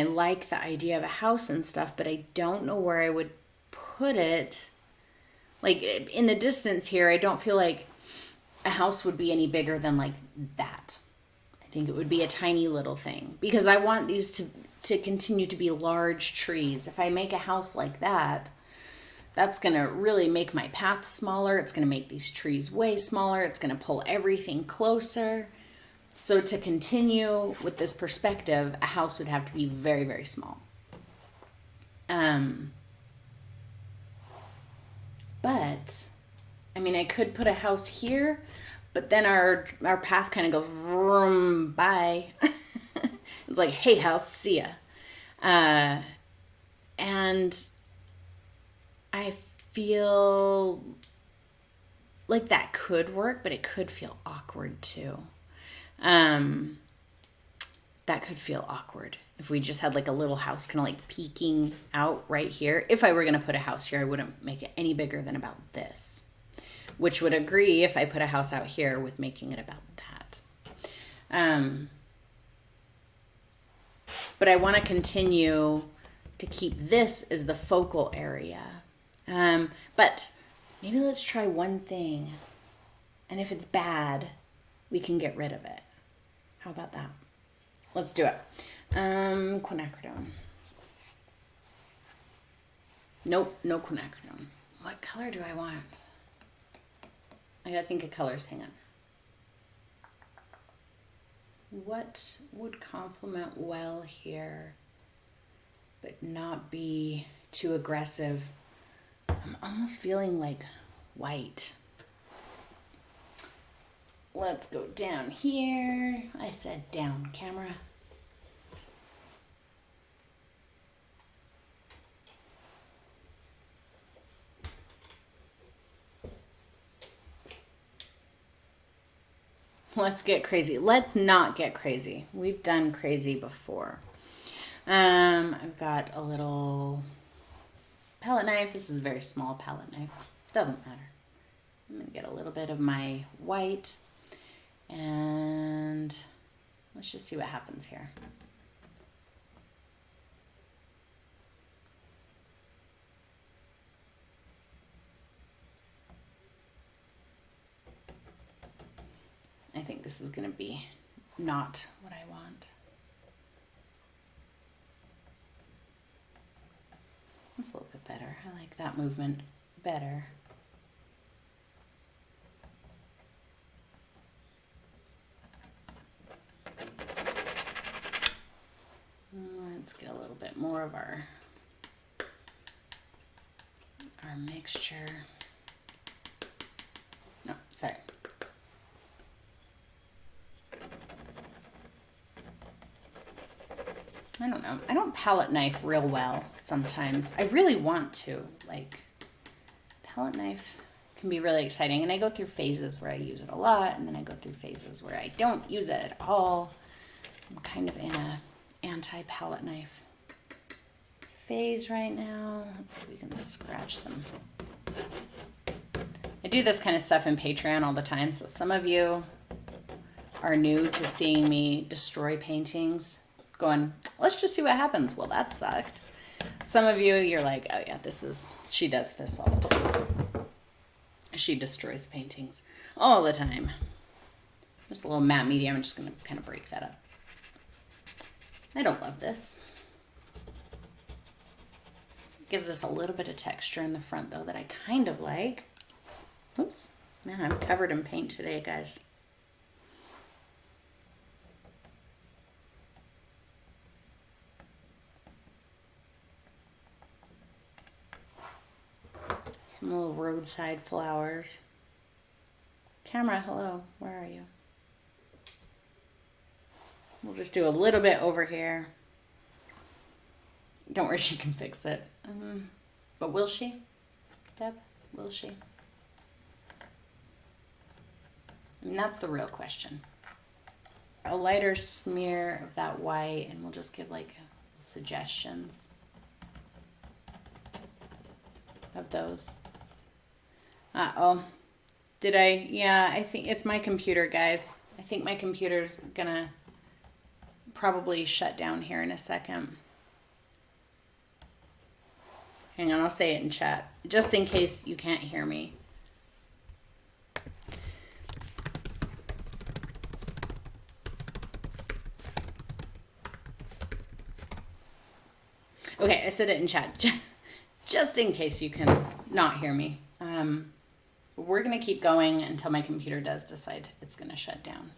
like the idea of a house and stuff, but I don't know where I would put it. Like in the distance here, I don't feel like a house would be any bigger than like that. I think it would be a tiny little thing because I want these to continue to be large trees. If I make a house like that, that's going to really make my path smaller. It's going to make these trees way smaller. It's going to pull everything closer. So to continue with this perspective, a house would have to be very, very small. But, I mean, I could put a house here, but then our path kind of goes vroom, bye. It's like, hey, house, see ya. And I feel like that could work, but it could feel awkward too. That could feel awkward if we just had like a little house kind of like peeking out right here. If I were going to put a house here, I wouldn't make it any bigger than about this, which would agree if I put a house out here with making it about that. But I want to continue to keep this as the focal area. But maybe let's try one thing. And if it's bad, we can get rid of it. How about that? Let's do it. Quinacridone. Nope, no quinacridone. What color do I want? I gotta think of colors, hang on. What would complement well here, but not be too aggressive? I'm almost feeling like white. Let's go down here. I said down, camera. Let's get crazy. Let's not get crazy. We've done crazy before. I've got a little palette knife. This is a very small palette knife. Doesn't matter. I'm going to get a little bit of my white. And let's just see what happens here. I think this is going to be not what I want. That's a little bit better. I like that movement better. Let's get a little bit more of our mixture. No, sorry. I don't know. I don't palette knife real well sometimes. I really want to. Like, palette knife can be really exciting. And I go through phases where I use it a lot, and then I go through phases where I don't use it at all. I'm kind of in a anti-palette knife phase right now. Let's see if we can scratch some. I do this kind of stuff in Patreon all the time, so some of you are new to seeing me destroy paintings, going, let's just see what happens. Well, that sucked. Some of you, you're like, oh yeah, she does this all the time. She destroys paintings all the time. Just a little matte medium. I'm just going to kind of break that up. I don't love this. Gives us a little bit of texture in the front, though, that I kind of like. Oops. Man, I'm covered in paint today, guys. Some little roadside flowers. Camera, hello. Where are you? We'll just do a little bit over here. Don't worry, she can fix it. But will she? Deb, will she? I mean, that's the real question. A lighter smear of that white, and we'll just give like suggestions of those. Uh-oh. Did I? Yeah, I think it's my computer, guys. I think my computer's gonna probably shut down here in a second. Hang on, I'll say it in chat, just in case you can't hear me. Okay, I said it in chat, just in case you can not hear me. We're going to keep going until my computer does decide it's going to shut down.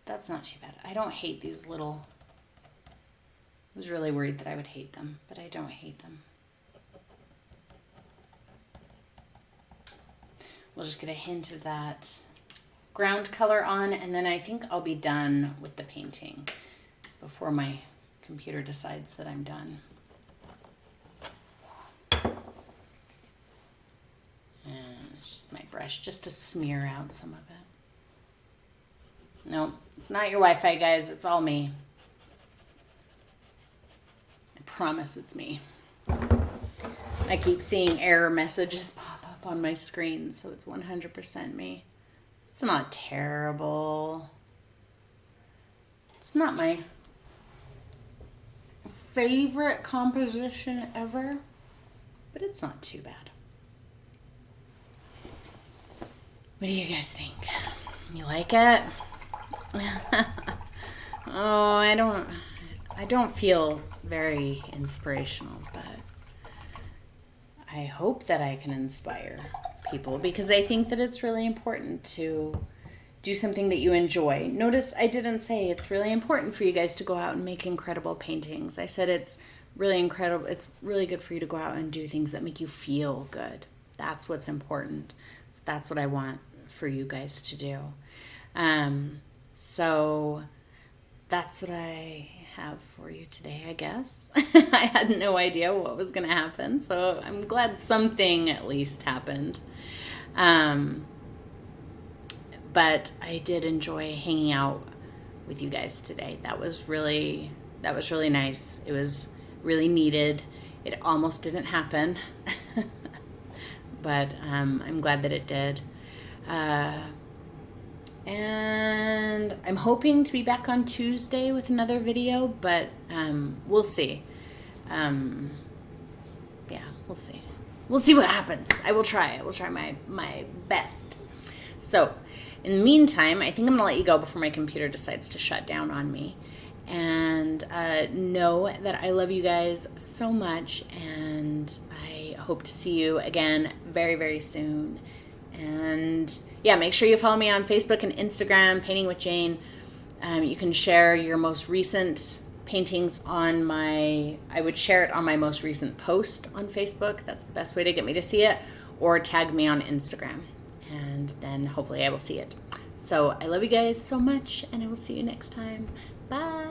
That's not too bad. I don't hate these little... I was really worried that I would hate them, but I don't hate them. We'll just get a hint of that ground color on, and then I think I'll be done with the painting before my computer decides that I'm done. And it's just my brush, just to smear out some of it. No, it's not your Wi-Fi, guys. It's all me. I promise it's me. I keep seeing error messages pop up on my screen, so it's 100% me. It's not terrible. It's not my favorite composition ever, but it's not too bad. What do you guys think? You like it? Oh, I don't feel very inspirational, but I hope that I can inspire people because I think that it's really important to do something that you enjoy. Notice I didn't say it's really important for you guys to go out and make incredible paintings. I said it's really incredible. It's really good for you to go out and do things that make you feel good. That's what's important. So that's what I want for you guys to do. So that's what I have for you today, I guess. I had no idea what was going to happen, so I'm glad something at least happened. But I did enjoy hanging out with you guys today. That was really nice. It was really needed. It almost didn't happen, but I'm glad that it did. And I'm hoping to be back on Tuesday with another video, but we'll see. Yeah, we'll see. We'll see what happens. I will try. I will try my best. So, in the meantime, I think I'm going to let you go before my computer decides to shut down on me. And know that I love you guys so much, and I hope to see you again very, very soon. And yeah, make sure you follow me on Facebook and Instagram, Painting with Jane. You can share your most recent paintings on I would share it on my most recent post on Facebook. That's the best way to get me to see it. Or tag me on Instagram. And then hopefully I will see it. So I love you guys so much, and I will see you next time. Bye.